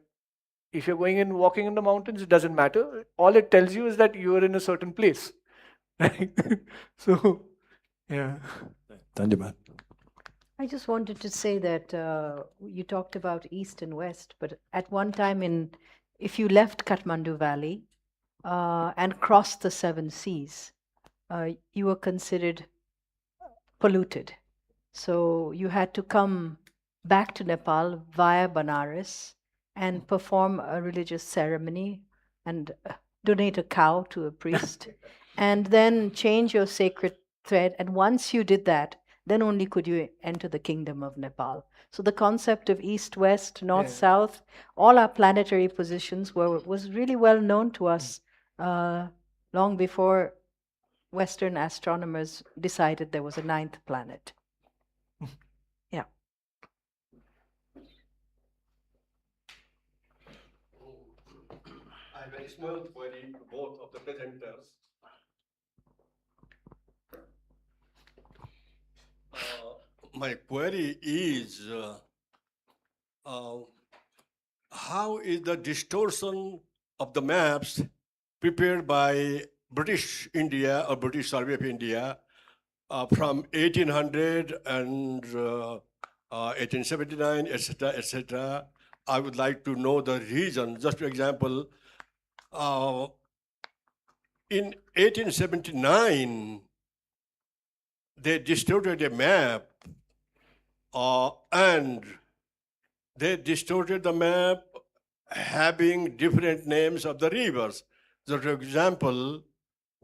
if you're going and walking in the mountains, it doesn't matter. All it tells you is that you are in a certain place. Right? So, yeah. Dandamat. I just wanted to say that you talked about east and west, but at one time, if you left Kathmandu Valley and crossed the seven seas, you were considered polluted. So you had to come back to Nepal via Banaras and perform a religious ceremony and donate a cow to a priest and then change your sacred thread. And once you did that, then only could you enter the kingdom of Nepal. So the concept of east, west, north, south, all our planetary positions was really well known to us long before Western astronomers decided there was a ninth planet. Yeah. I have a small query to both of the presenters. My query is how is the distortion of the maps prepared by British India or British Survey of India from 1800 and 1879, etc., etc. I would like to know the reason. Just for example, in 1879, they distorted a map and they distorted the map having different names of the rivers. So, for example,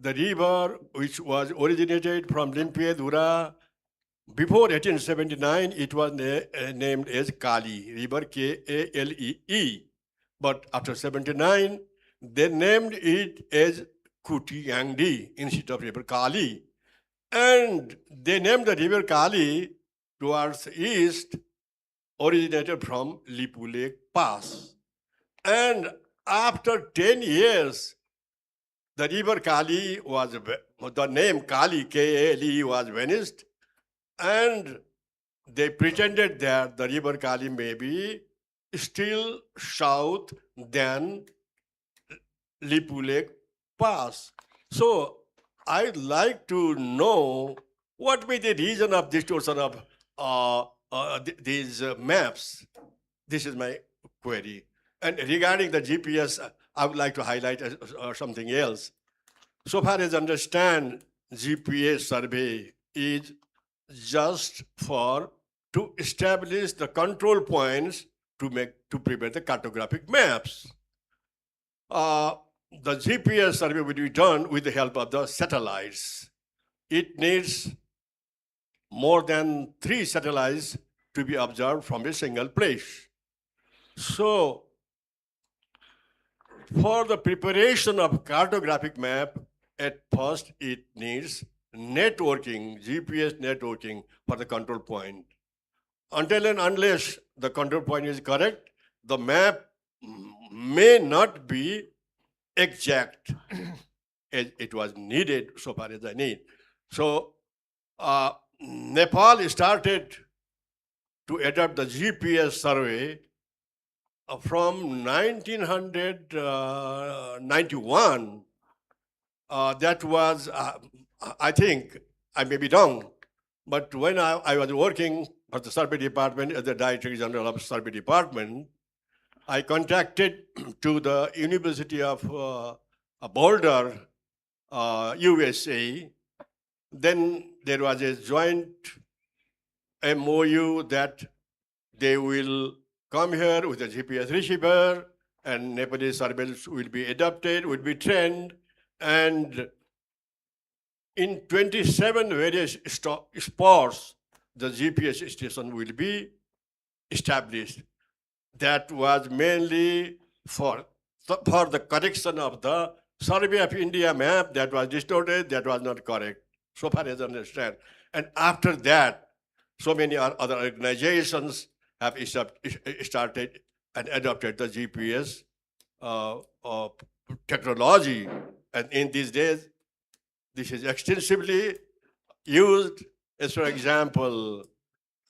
the river which was originated from Limpiyadhura, before 1879, it was named as Kali, river Kalee. But after 79, they named it as Kutiyangdi instead of river Kali. And they named the river Kali towards east, originated from Lipu Lake Pass. And after 10 years, the river Kali the name Kali, Kale, was vanished. And they pretended that the river Kali may be still south than Lipu Lake Pass. So I'd like to know what be the reason of distortion of these maps. This is my query. And regarding the GPS, I would like to highlight something else. So far as I understand, GPS survey is just to establish the control points to prepare the cartographic maps. The GPS survey will be done with the help of the satellites. It needs more than 3 satellites to be observed from a single place. So, for the preparation of cartographic map, at first it needs networking, GPS networking for the control point. Until and unless the control point is correct, the map may not be exact as it was needed so far as I need. So Nepal started to adopt the GPS survey from 1991. That was, I think, I may be wrong, but when I was working for the survey department as the Director General of Survey Department, I contacted to the University of Boulder, USA. Then there was a joint MOU that they will come here with a GPS receiver, and Nepalese surveillance will be adopted, will be trained, and in 27 various spots, the GPS station will be established. That was mainly for the correction of the Survey of India map that was distorted, that was not correct, so far as I understand. And after that, so many other organizations have started and adopted the GPS technology. And in these days, this is extensively used. As for example,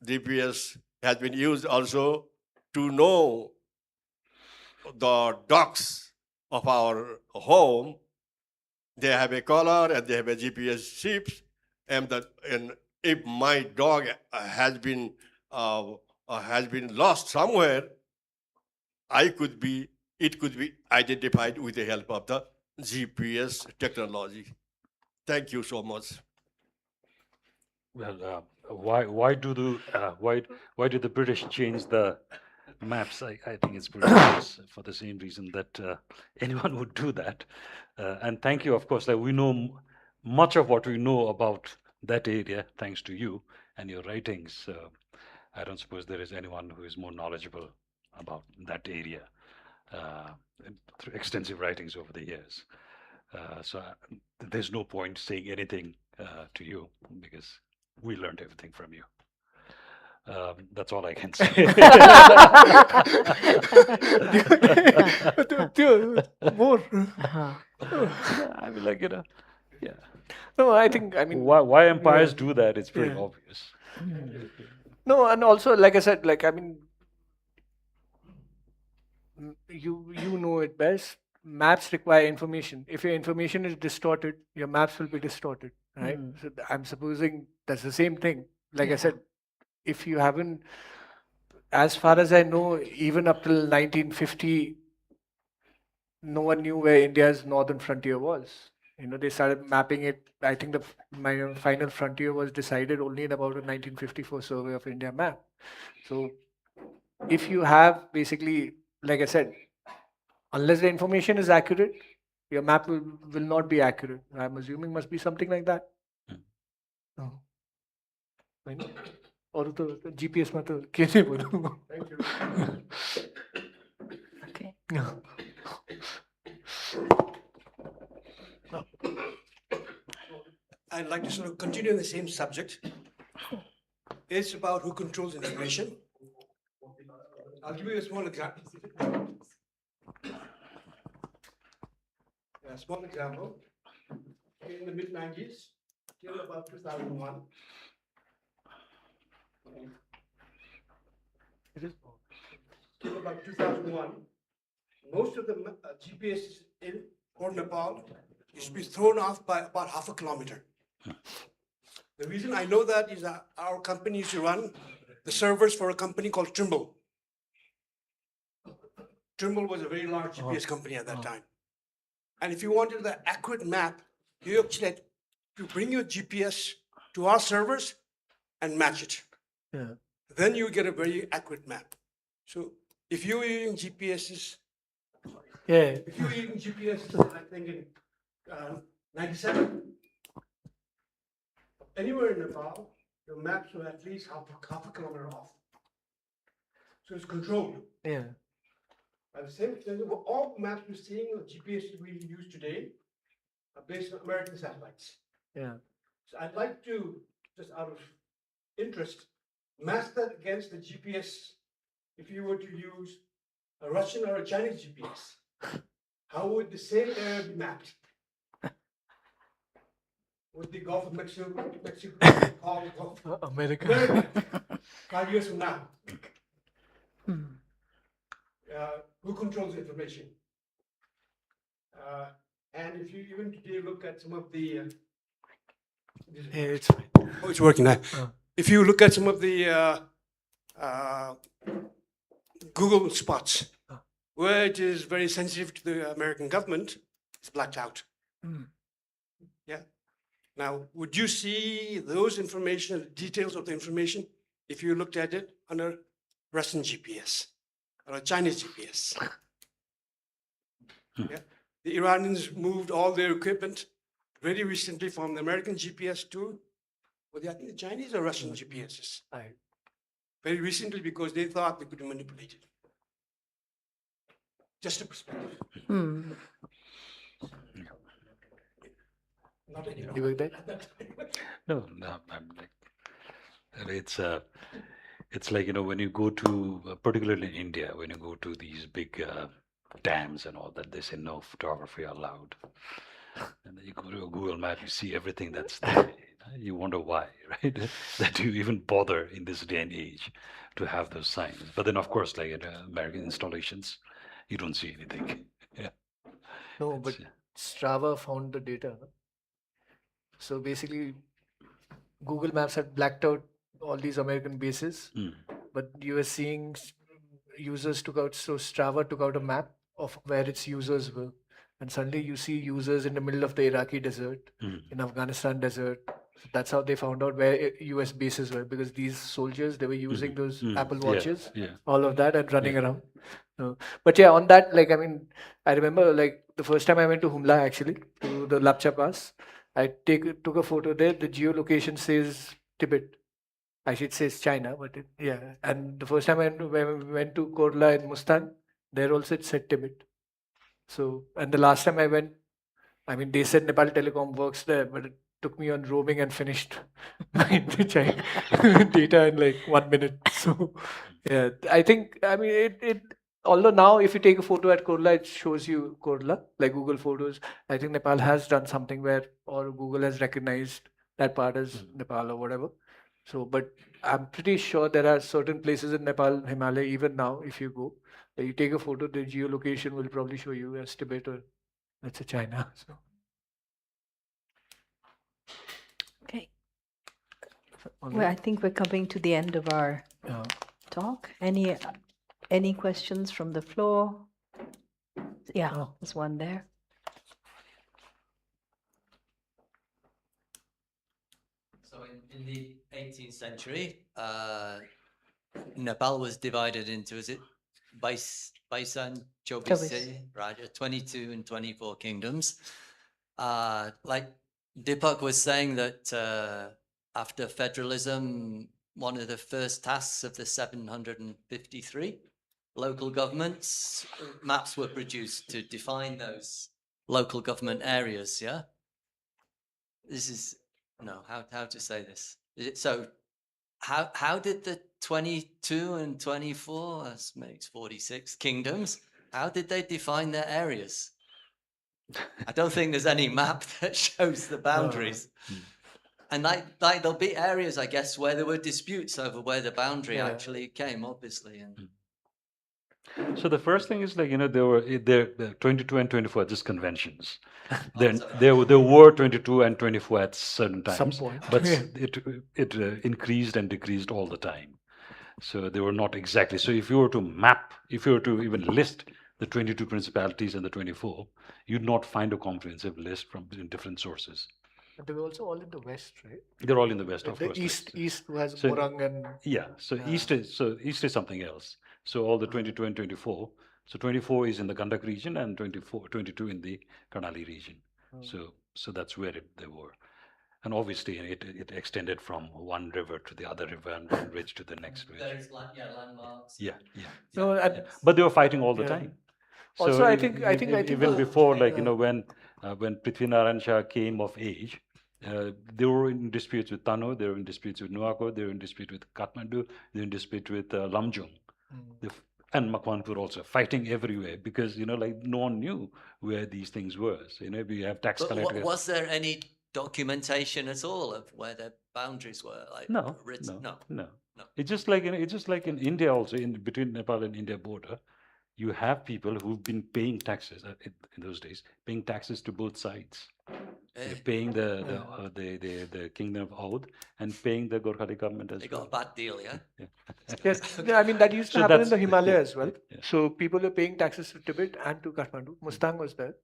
GPS has been used also to know the docks of our home. They have a collar and they have a GPS chips, and if my dog has been lost somewhere, it could be identified with the help of the GPS technology. Thank you so much. Well, why did the British change the maps? I think it's pretty obvious for the same reason that anyone would do that. And thank you, of course. Like we know much of what we know about that area thanks to you and your writings. I don't suppose there is anyone who is more knowledgeable about that area through extensive writings over the years. So there's no point saying anything to you because we learned everything from you. That's all I can say. More. I mean, like, yeah. No, I think, I mean, Why empires yeah. do that? It's pretty Yeah. obvious. no, and also, like I said, like, I mean, you know it best. Maps require information. If your information is distorted, your maps will be distorted, right? So I'm supposing that's the same thing. Like I said, if you haven't, as far as I know, even up till 1950, no one knew where India's northern frontier was. They started mapping it. I think my final frontier was decided only in about a 1954 survey of India map. So if you have basically, like I said, unless the information is accurate, your map will not be accurate. I'm assuming must be something like that. Oh. और तो GPS में तो कैसे बोलूँ? Thank you. Okay. I'd like to sort of continue the same subject. It's about who controls information. I'll give you a small example. A small example. In the mid-90s, till about 2001, till about 2001, most of the GPS in Port Nepal used to be thrown off by about half a kilometer. The reason I know that is that our company used to run the servers for a company called Trimble. Trimble was a very large GPS company at that time. And if you wanted the accurate map, you actually had to bring your GPS to our servers and match it. Yeah. Then you get a very accurate map. So if you're using GPSs, Yeah. if you're using GPSs, I think in 97, anywhere in Nepal, your maps are at least half a kilometer off. So it's controlled. Yeah. At the same time, all maps we're seeing, the GPSs we use today, are based on American satellites. Yeah. So I'd like to, just out of interest, match that against the GPS. If you were to use a Russian or a Chinese GPS, how would the same area be mapped? Would the Gulf of Mexico be called Gulf of America. America 5 years from now? Who controls the information? And if you even today look at some of the Yeah, it's fine. oh, it's working now. If you look at some of the Google spots, where it is very sensitive to the American government, it's blacked out. Yeah. Now, would you see those information, the details of the information, if you looked at it on a Russian GPS or a Chinese GPS? Yeah. The Iranians moved all their equipment very recently from the American GPS to, I think the Chinese or Russian GPSs. Very recently because they thought they could manipulate it. Just a perspective. Not anymore. You work there? No, I'm like, it's like, when you go to, particularly in India, when you go to these big dams and all that, they say no photography allowed. And then you go to a Google map, you see everything that's there. You wonder why, right? That you even bother in this day and age to have those signs. But then, of course, like in American installations, you don't see anything. Yeah. No, but Strava found the data. No? So basically, Google Maps had blacked out all these American bases, but you were seeing users took out, so Strava took out a map of where its users were. And suddenly you see users in the middle of the Iraqi desert, in Afghanistan desert. So that's how they found out where US bases were, because these soldiers, they were using those Apple Watches, all of that, and running around. But yeah, on that, like, I mean, I remember like the first time I went to Humla, actually, to the Lapcha Pass, I took a photo there. The geolocation says Tibet. Actually, it says China, but yeah. And the first time when we went to Korla in Mustang, there also it said Tibet. So, and the last time I went, I mean, they said Nepal Telecom works there, but it took me on roaming and finished my data in like 1 minute. So, yeah, I think, I mean, although now if you take a photo at Korla, it shows you Korla, like Google Photos. I think Nepal has done something where, or Google has recognized that part as Nepal or whatever. So, but I'm pretty sure there are certain places in Nepal, Himalaya, even now, if you go, you take a photo, the geolocation will probably show you as Tibet or let's say China. So. Okay. Well, I think we're coming to the end of our talk. Any questions from the floor? Yeah, there's one there. So in the 18th century, Nepal was divided into, is it Baisan, Chobise, Raja, 22 and 24 kingdoms. Like Deepak was saying that after federalism, one of the first tasks of the 753 local governments, maps were produced to define those local government areas, yeah? This is, no, how to say this? So how did the 22 and 24, that makes 46 kingdoms, how did they define their areas? I don't think there's any map that shows the boundaries. And like there'll be areas, I guess, where there were disputes over where the boundary actually came, obviously. And So the first thing is like, there 22 and 24 are just conventions. Then there were 22 and 24 at certain times, Some point. but it increased and decreased all the time. So they were not exactly. So if you were to map, if you were to even list the 22 principalities and the 24, you'd not find a comprehensive list from different sources. And they were also all in the west, right? They're all in the west, of The course. east who has so- Morang and Yeah, so east is something else. So all the 22 and 24. So 24 is in the Gandak region and 22 in the Karnali region. So that's where they were. And obviously it extended from one river to the other river and one ridge to the next ridge. There's landmarks. Yeah. no, and But they were fighting all the Yeah. time. Also, I think even the- before, like yeah. when Prithvinarayan Shah came of age, they were in disputes with Tano, they were in disputes with Nuako, they were in dispute with Kathmandu, they were in dispute with Lamjung, and Makwanpur also, fighting everywhere because like no one knew where these things were. So we have tax But collectors. was there any documentation at all of where the boundaries were? Like No. It's just like in India also, in between Nepal and India border, you have people who've been paying taxes in those days, paying taxes to both sides. They're paying the Kingdom of Oudh and paying the Gorkhali government as They well. got a bad deal, yeah? Yes, I mean that used to So happen in that's- the Himalaya as well. yeah. So people were paying taxes to Tibet and to Kathmandu. Mustang was there.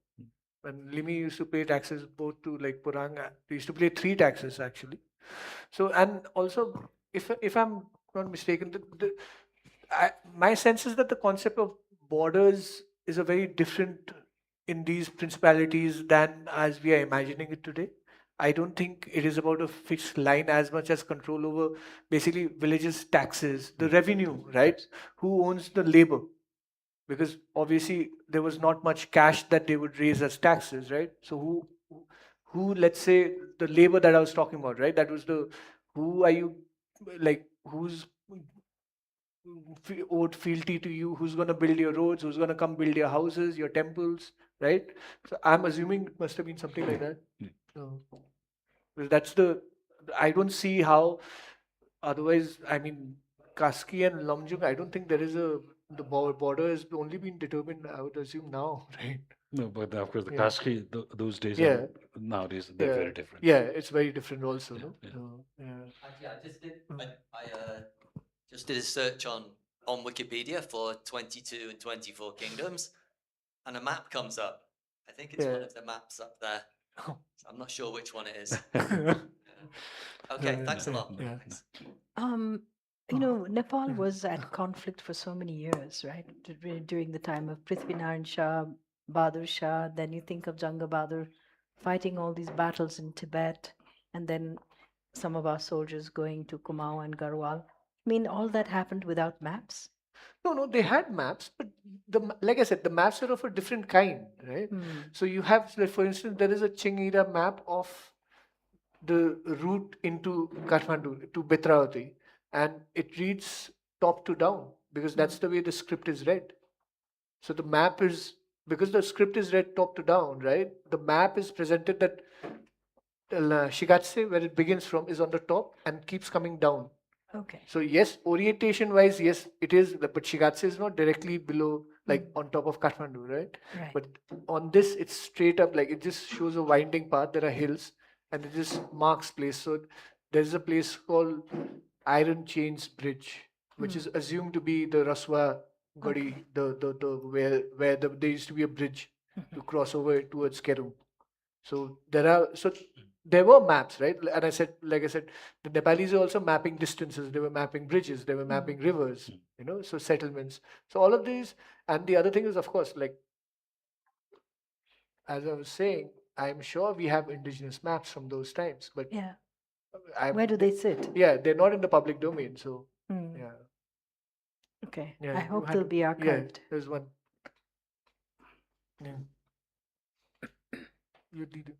And Limi used to pay taxes both to like Purang. They used to pay 3 taxes actually. So and also, if I'm not mistaken, my sense is that the concept of borders is a very different in these principalities than as we are imagining it today. I don't think it is about a fixed line as much as control over basically villages' taxes, the revenue, right? Who owns the labor? Because obviously there was not much cash that they would raise as taxes, right? So who let's say the labor that I was talking about, right? That was the who are you like who's owed fealty to you, who's going to build your roads, who's going to come build your houses, your temples, right? So I'm assuming it must have been something like that. So, well, that's I don't see how, otherwise, I mean, Kaski and Lamjung, I don't think there is the border has only been determined, I would assume now, right? No, but of course the Yeah. Kaski, those days Yeah. and nowadays they're very different. Yeah, it's very different also, no? yeah. So, yeah. Actually, I just did a search on Wikipedia for 22 and 24 kingdoms, and a map comes up. I think it's one Yeah. of the maps up there. Oh. So I'm not sure which one it is. Yeah. Okay, thanks a lot. Yeah. Thanks. Nepal was at conflict for so many years, right? During the time of Prithvinarayan Shah, Bahadur Shah, then you think of Janga Bahadur fighting all these battles in Tibet, and then some of our soldiers going to Kumaon and Garhwal. I mean, all that happened without maps. No, they had maps, but like I said, the maps are of a different kind, right? So you have, like, for instance, there is a Chingira map of the route into Kathmandu, to Betravati, and it reads top to down because that's the way the script is read. So the map is, because the script is read top to down, right? The map is presented that Shigatse, where it begins from, is on the top and keeps coming down. Okay. So yes, orientation wise, yes, it is, but Shigatse is not directly below, like on top of Kathmandu, right? Right. But on this, it's straight up, like it just shows a winding path. There are hills, and it just marks place. So there's a place called Iron Chains Bridge, which is assumed to be the Raswa Gadi, the where there used to be a bridge to cross over towards Kerum. So there were maps, right? And like I said, the Nepalis are also mapping distances. They were mapping bridges. They were mapping rivers. So settlements. So all of these, and the other thing is, of course, like as I was saying, I'm sure we have indigenous maps from those times, but Yeah. I'm, Where do they sit? yeah, they're not in the public domain. So yeah, Okay. yeah. I you hope had they'll to- be Yeah, archived. there's one. Yeah. You did it.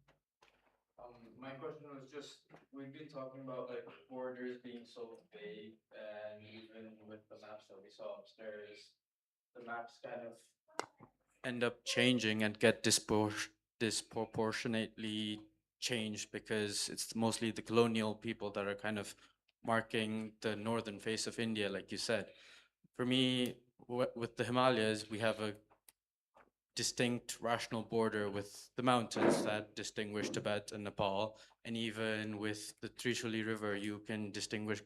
My question was just, we've been talking about like borders being so vague, and even with the maps that we saw upstairs, the maps kind of end up changing and get disproportionately changed because it's mostly the colonial people that are kind of marking the northern face of India, like you said. For me, with the Himalayas, we have a distinct rational border with the mountains that distinguish Tibet and Nepal, and even with the Trishuli River, you can distinguish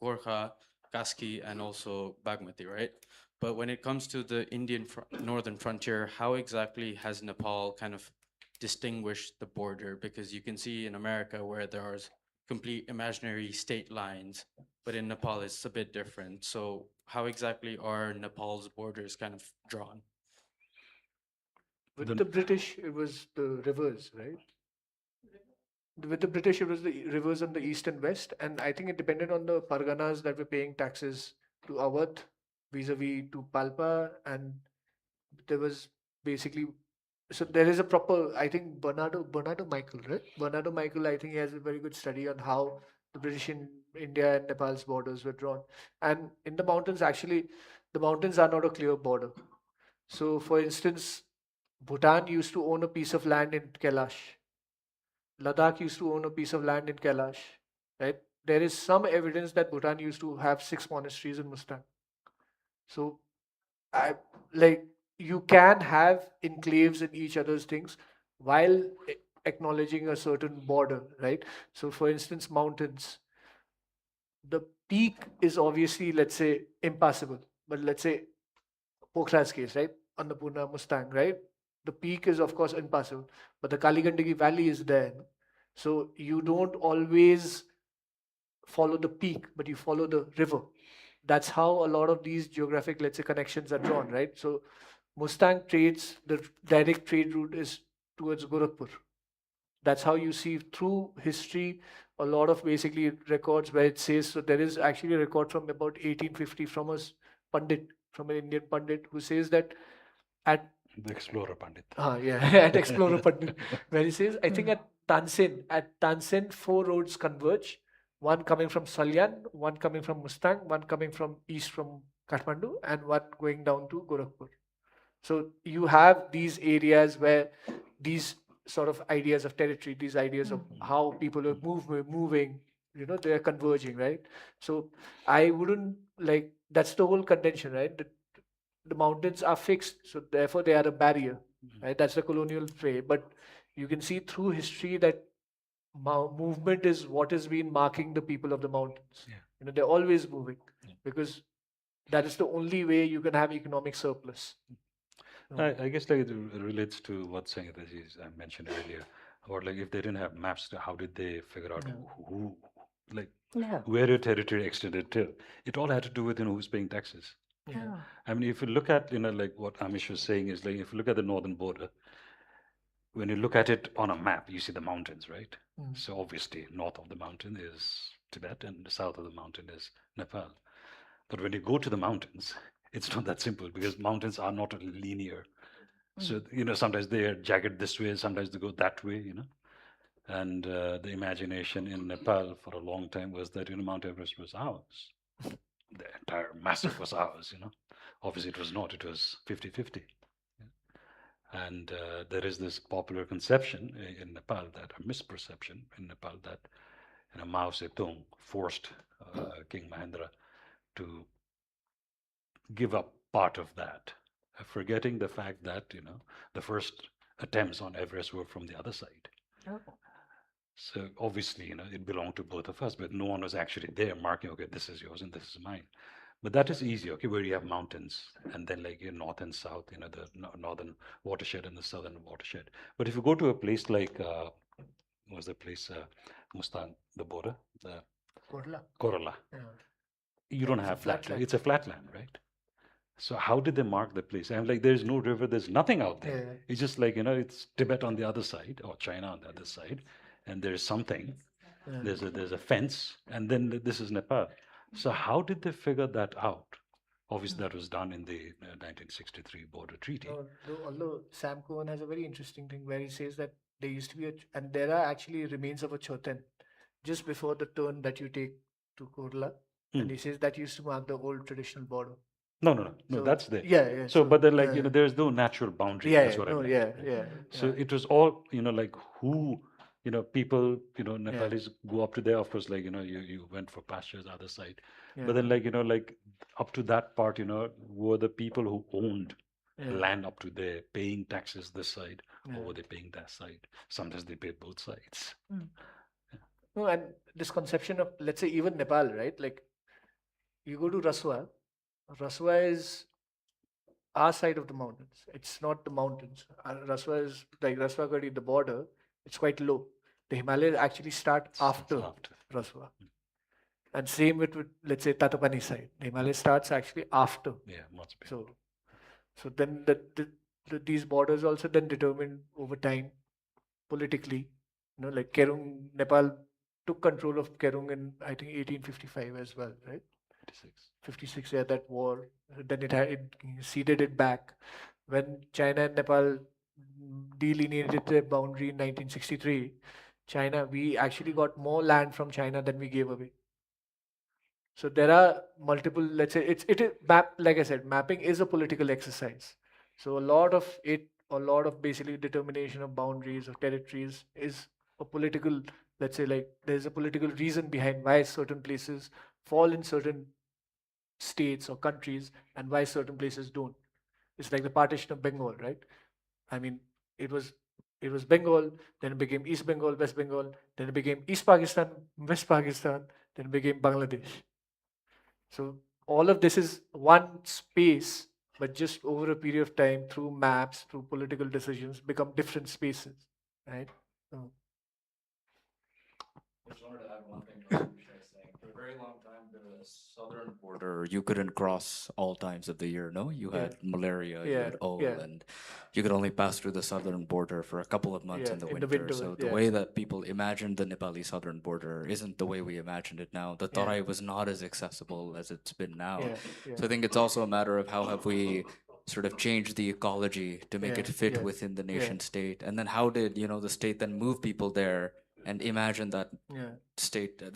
Gorkha, Kaski, and also Bagmati, right? But when it comes to the Indian northern frontier, how exactly has Nepal kind of distinguish the border? Because you can see in America where there are complete imaginary state lines, but in Nepal it's a bit different. So how exactly are Nepal's borders kind of drawn? With The- the British, it was the rivers, right? With the British, it was the rivers on the east and west, and I think it depended on the parganas that were paying taxes to Awadh vis-a-vis to Palpa, and there was basically so there is a proper I think Bernardo Michael, right? Bernardo Michael, I think he has a very good study on how the British in India and Nepal's borders were drawn. And in the mountains, actually, the mountains are not a clear border. So, for instance, Bhutan used to own a piece of land in Kailash. Ladakh used to own a piece of land in Kailash, right? There is some evidence that Bhutan used to have 6 monasteries in Mustang. So, I like you can have enclaves in each other's things while acknowledging a certain border, right? So, for instance, mountains, the peak is obviously, let's say, impassable. But let's say Pokhraj's case, right? Annapurna, Mustang, right? The peak is, of course, impassable, but the Kaligandagi Valley is there. So you don't always follow the peak, but you follow the river. That's how a lot of these geographic, let's say, connections are drawn, right? So Mustang trades, the direct trade route is towards Gorakhpur. That's how you see through history a lot of basically records where it says so there is actually a record from about 1850 from a pundit, from an Indian pundit who says that at The explorer Pandit. yeah, at Explorer Pandit, where he says, I think at Tansen, 4 roads converge, one coming from Salyan, one coming from Mustang, one coming from east from Kathmandu, and one going down to Gorakhpur. So you have these areas where these sort of ideas of territory, these ideas of how people are moving, they're converging, right? So I wouldn't like that's the whole contention, right? The mountains are fixed, so therefore they are a barrier, right? That's the colonial way. But you can see through history that movement is what has been marking the people of the mountains. Yeah. They're always moving because that is the only way you can have economic surplus. I guess like it relates to what Sangeetaji I mentioned earlier, or like if they didn't have maps, how did they figure out who, like, where your territory extended till? It all had to do with who's paying taxes. Yeah. I mean, if you look at like what Amish was saying is like if you look at the northern border, when you look at it on a map, you see the mountains, right? So obviously, north of the mountain is Tibet, and the south of the mountain is Nepal. But when you go to the mountains, it's not that simple because mountains are not linear. So, sometimes they are jagged this way, sometimes they go that way. And the imagination in Nepal for a long time was that, Mount Everest was ours. The entire massif was ours. Obviously, it was not, it was 50-50. And there is this popular conception in Nepal, that a misperception in Nepal, that Mao Zedong forced King Mahendra to give up part of that, forgetting the fact that the first attempts on Everest were from the other side. Oh. So obviously, it belonged to both of us, but no one was actually there marking, okay, this is yours and this is mine. But that is easy, okay, where you have mountains and then like north and south, the northern watershed and the southern watershed. But if you go to a place like, what was the place, Mustang, the border, Korala, you don't have that. It's a flat land, right? So how did they mark the place? I'm like, there's no river, there's nothing out there. Yeah. It's just like, it's Tibet on the other side or China on the other side, and there's something. There's a fence, and then this is Nepal. So how did they figure that out? Obviously, that was done in the 1963 border treaty. Although Sam Cohen has a very interesting thing where he says that there used to be and there are actually remains of a choten just before the turn that you take to Kurla, and he says that used to mark the old traditional border. No, So- that's there. Yeah. So, but then like, there's no natural boundary. Yeah, That's what I meant. yeah. So it was all, like who, people, Nepalis go up to there, of course, like, you went for pastures, other side. But then like, like up to that part, were the people who owned land up to there paying taxes this side, or were they paying that side? Sometimes they paid both sides. No, and this conception of, let's say, even Nepal, right? Like, you go to Raswa. Raswa is our side of the mountains. It's not the mountains. Raswa is like Raswagadi, the border. It's quite low. The Himalayas actually start after after. Raswa. And same with let's say Tatapani side. The Himalaya starts actually after. Yeah, much bigger. So then these borders also then determined over time politically. Like Kerung, Nepal took control of Kerung in I think 1855 as well, right? 56. 56, yeah, that war. Then it ceded it back. When China and Nepal delineated their boundary in 1963, we actually got more land from China than we gave away. So there are multiple, let's say, like I said, mapping is a political exercise. So a lot of basically determination of boundaries of territories is a political, let's say, like there's a political reason behind why certain places fall in certain states or countries and why certain places don't. It's like the partition of Bengal, right? I mean, it was Bengal, then it became East Bengal, West Bengal, then it became East Pakistan, West Pakistan, then it became Bangladesh. So all of this is one space, but just over a period of time, through maps, through political decisions, become different spaces, right? So, I just wanted to add one thing to what Amish was saying. For a very long time, the southern border, you couldn't cross all times of the year, no? You Yeah. had malaria, you Yeah, had OL, yeah. and you could only pass through the southern border for a couple of months Yeah, in the in winter. the winter, So the yeah. way that people imagined the Nepali southern border isn't the way we imagined it now. The Yeah. Tarai was not as accessible as it's been now. Yeah, yeah. So I think it's also a matter of how have we sort of changed the ecology to make Yeah, it fit yeah, within the yeah. nation state, and then how did the state then move people there and imagine that Yeah.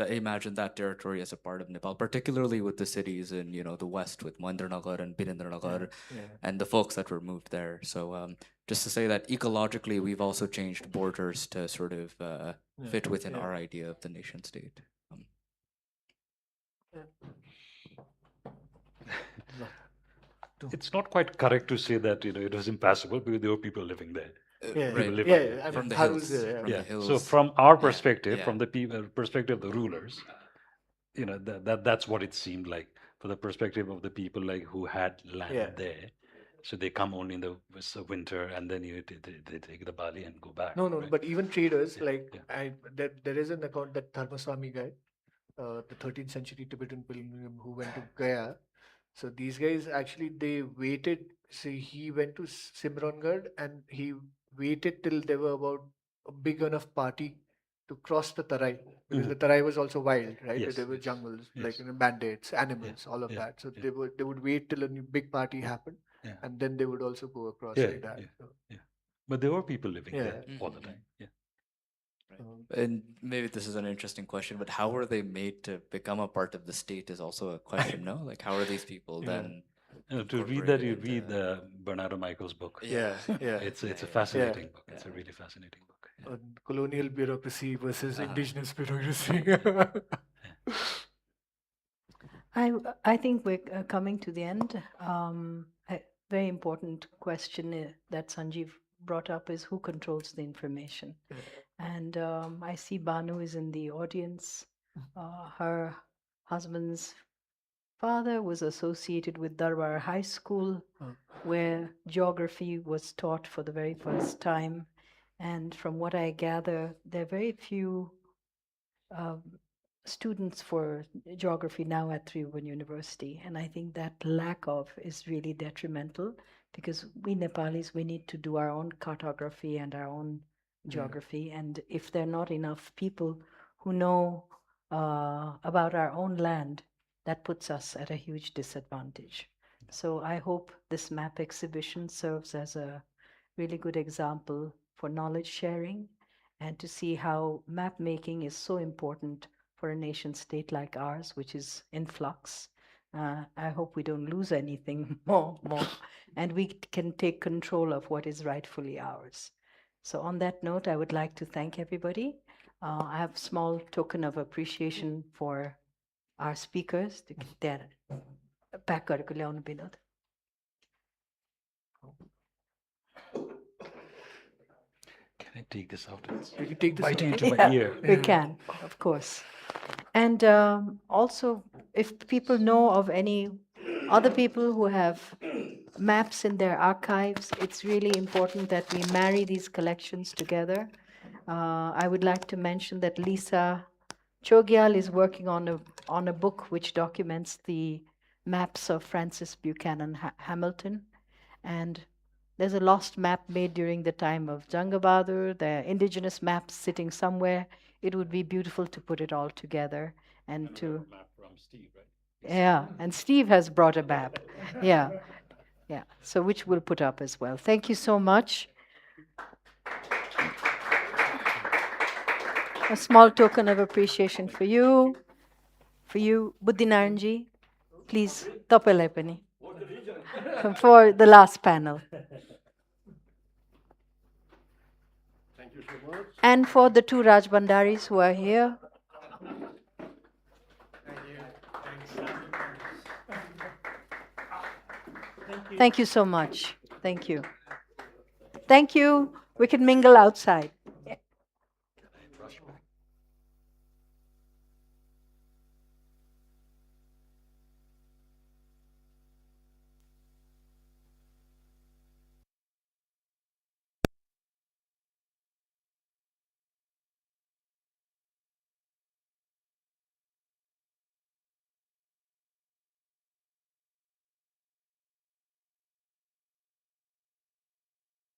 imagine that territory as a part of Nepal, particularly with the cities in the west with Mahendranagar and Birendranagar Yeah. and the folks that were moved there. So just to say that ecologically, we've also changed borders to sort of fit within yeah. our idea of the nation state. It's not quite correct to say that it was impassable because there were people living there. Yeah, right. living yeah, there. I mean, From the Harul's hills, there, yeah. from Yeah. the hills. So from our Yeah, perspective, yeah. from the perspective of the rulers, that's what it seemed like. For the perspective of the people like who had land Yeah. there, so they come only in the winter and then they take the Bali and go back. No, right? but even traders, Yeah, like yeah. there is an account that Dharmaswami guy, the 13th century Tibetan pilgrim who went to Gaya. So these guys actually they waited. See, he went to Simrangarh and he waited till there were about a big enough party to cross the Tarai because the Tarai was also wild, right? Yes, There were yes, jungles, yes. like bandits, animals, all of yeah, that. So yeah. they would wait till a big party happened, Yeah. and then they would also go across Yeah, like that. yeah, So, yeah. But there were people living Yeah. there all the time. Yeah. And maybe this is an interesting question, but how were they made to become a part of the state is also a question, no? Like, how are these people Yeah. then? To read that, you incorporated read into- Bernardo Michael's book. Yeah, yeah. It's a yeah. fascinating book. It's a really fascinating book. Yeah. Colonial bureaucracy versus indigenous bureaucracy. I think we're coming to the end. A very important question that Sanjeev brought up is who controls the information. And I see Banu is in the audience. Her husband's father was associated with Darbar High School, where geography was taught for the very first time. And from what I gather, there are very few students for geography now at Tribhuvan University. And I think that lack of is really detrimental because we Nepalis, we need to do our own cartography and our own geography. And if there are not enough people who know about our own land, that puts us at a huge disadvantage. So I hope this map exhibition serves as a really good example for knowledge sharing and to see how map making is so important for a nation state like ours, which is in flux. I hope we don't lose anything more, and we can take control of what is rightfully ours. So on that note, I would like to thank everybody. I have a small token of appreciation for our speakers. Back गरेको ल्याउनु Vinod. Can I take this out? You can take this Biting out. into my ear. We can, of course. And also, if people know of any other people who have maps in their archives. It's really important that we marry these collections together. I would like to mention that Lisa Chogyal is working on a book which documents the maps of Francis Buchanan Hamilton. And there's a lost map made during the time of Janga Bahadur. There are indigenous maps sitting somewhere. It would be beautiful to put it all together and to. Map from Steve, right? Yeah, and Steve has brought a map. Yeah, yeah. So which we'll put up as well. Thank you so much. A small token of appreciation for you, Buddhinaranji. Please, topelai pani for the last panel. Thank you so much. And for the two Rajbhandaris who are here. Thank you so much. Thank you. Thank you. We can mingle outside.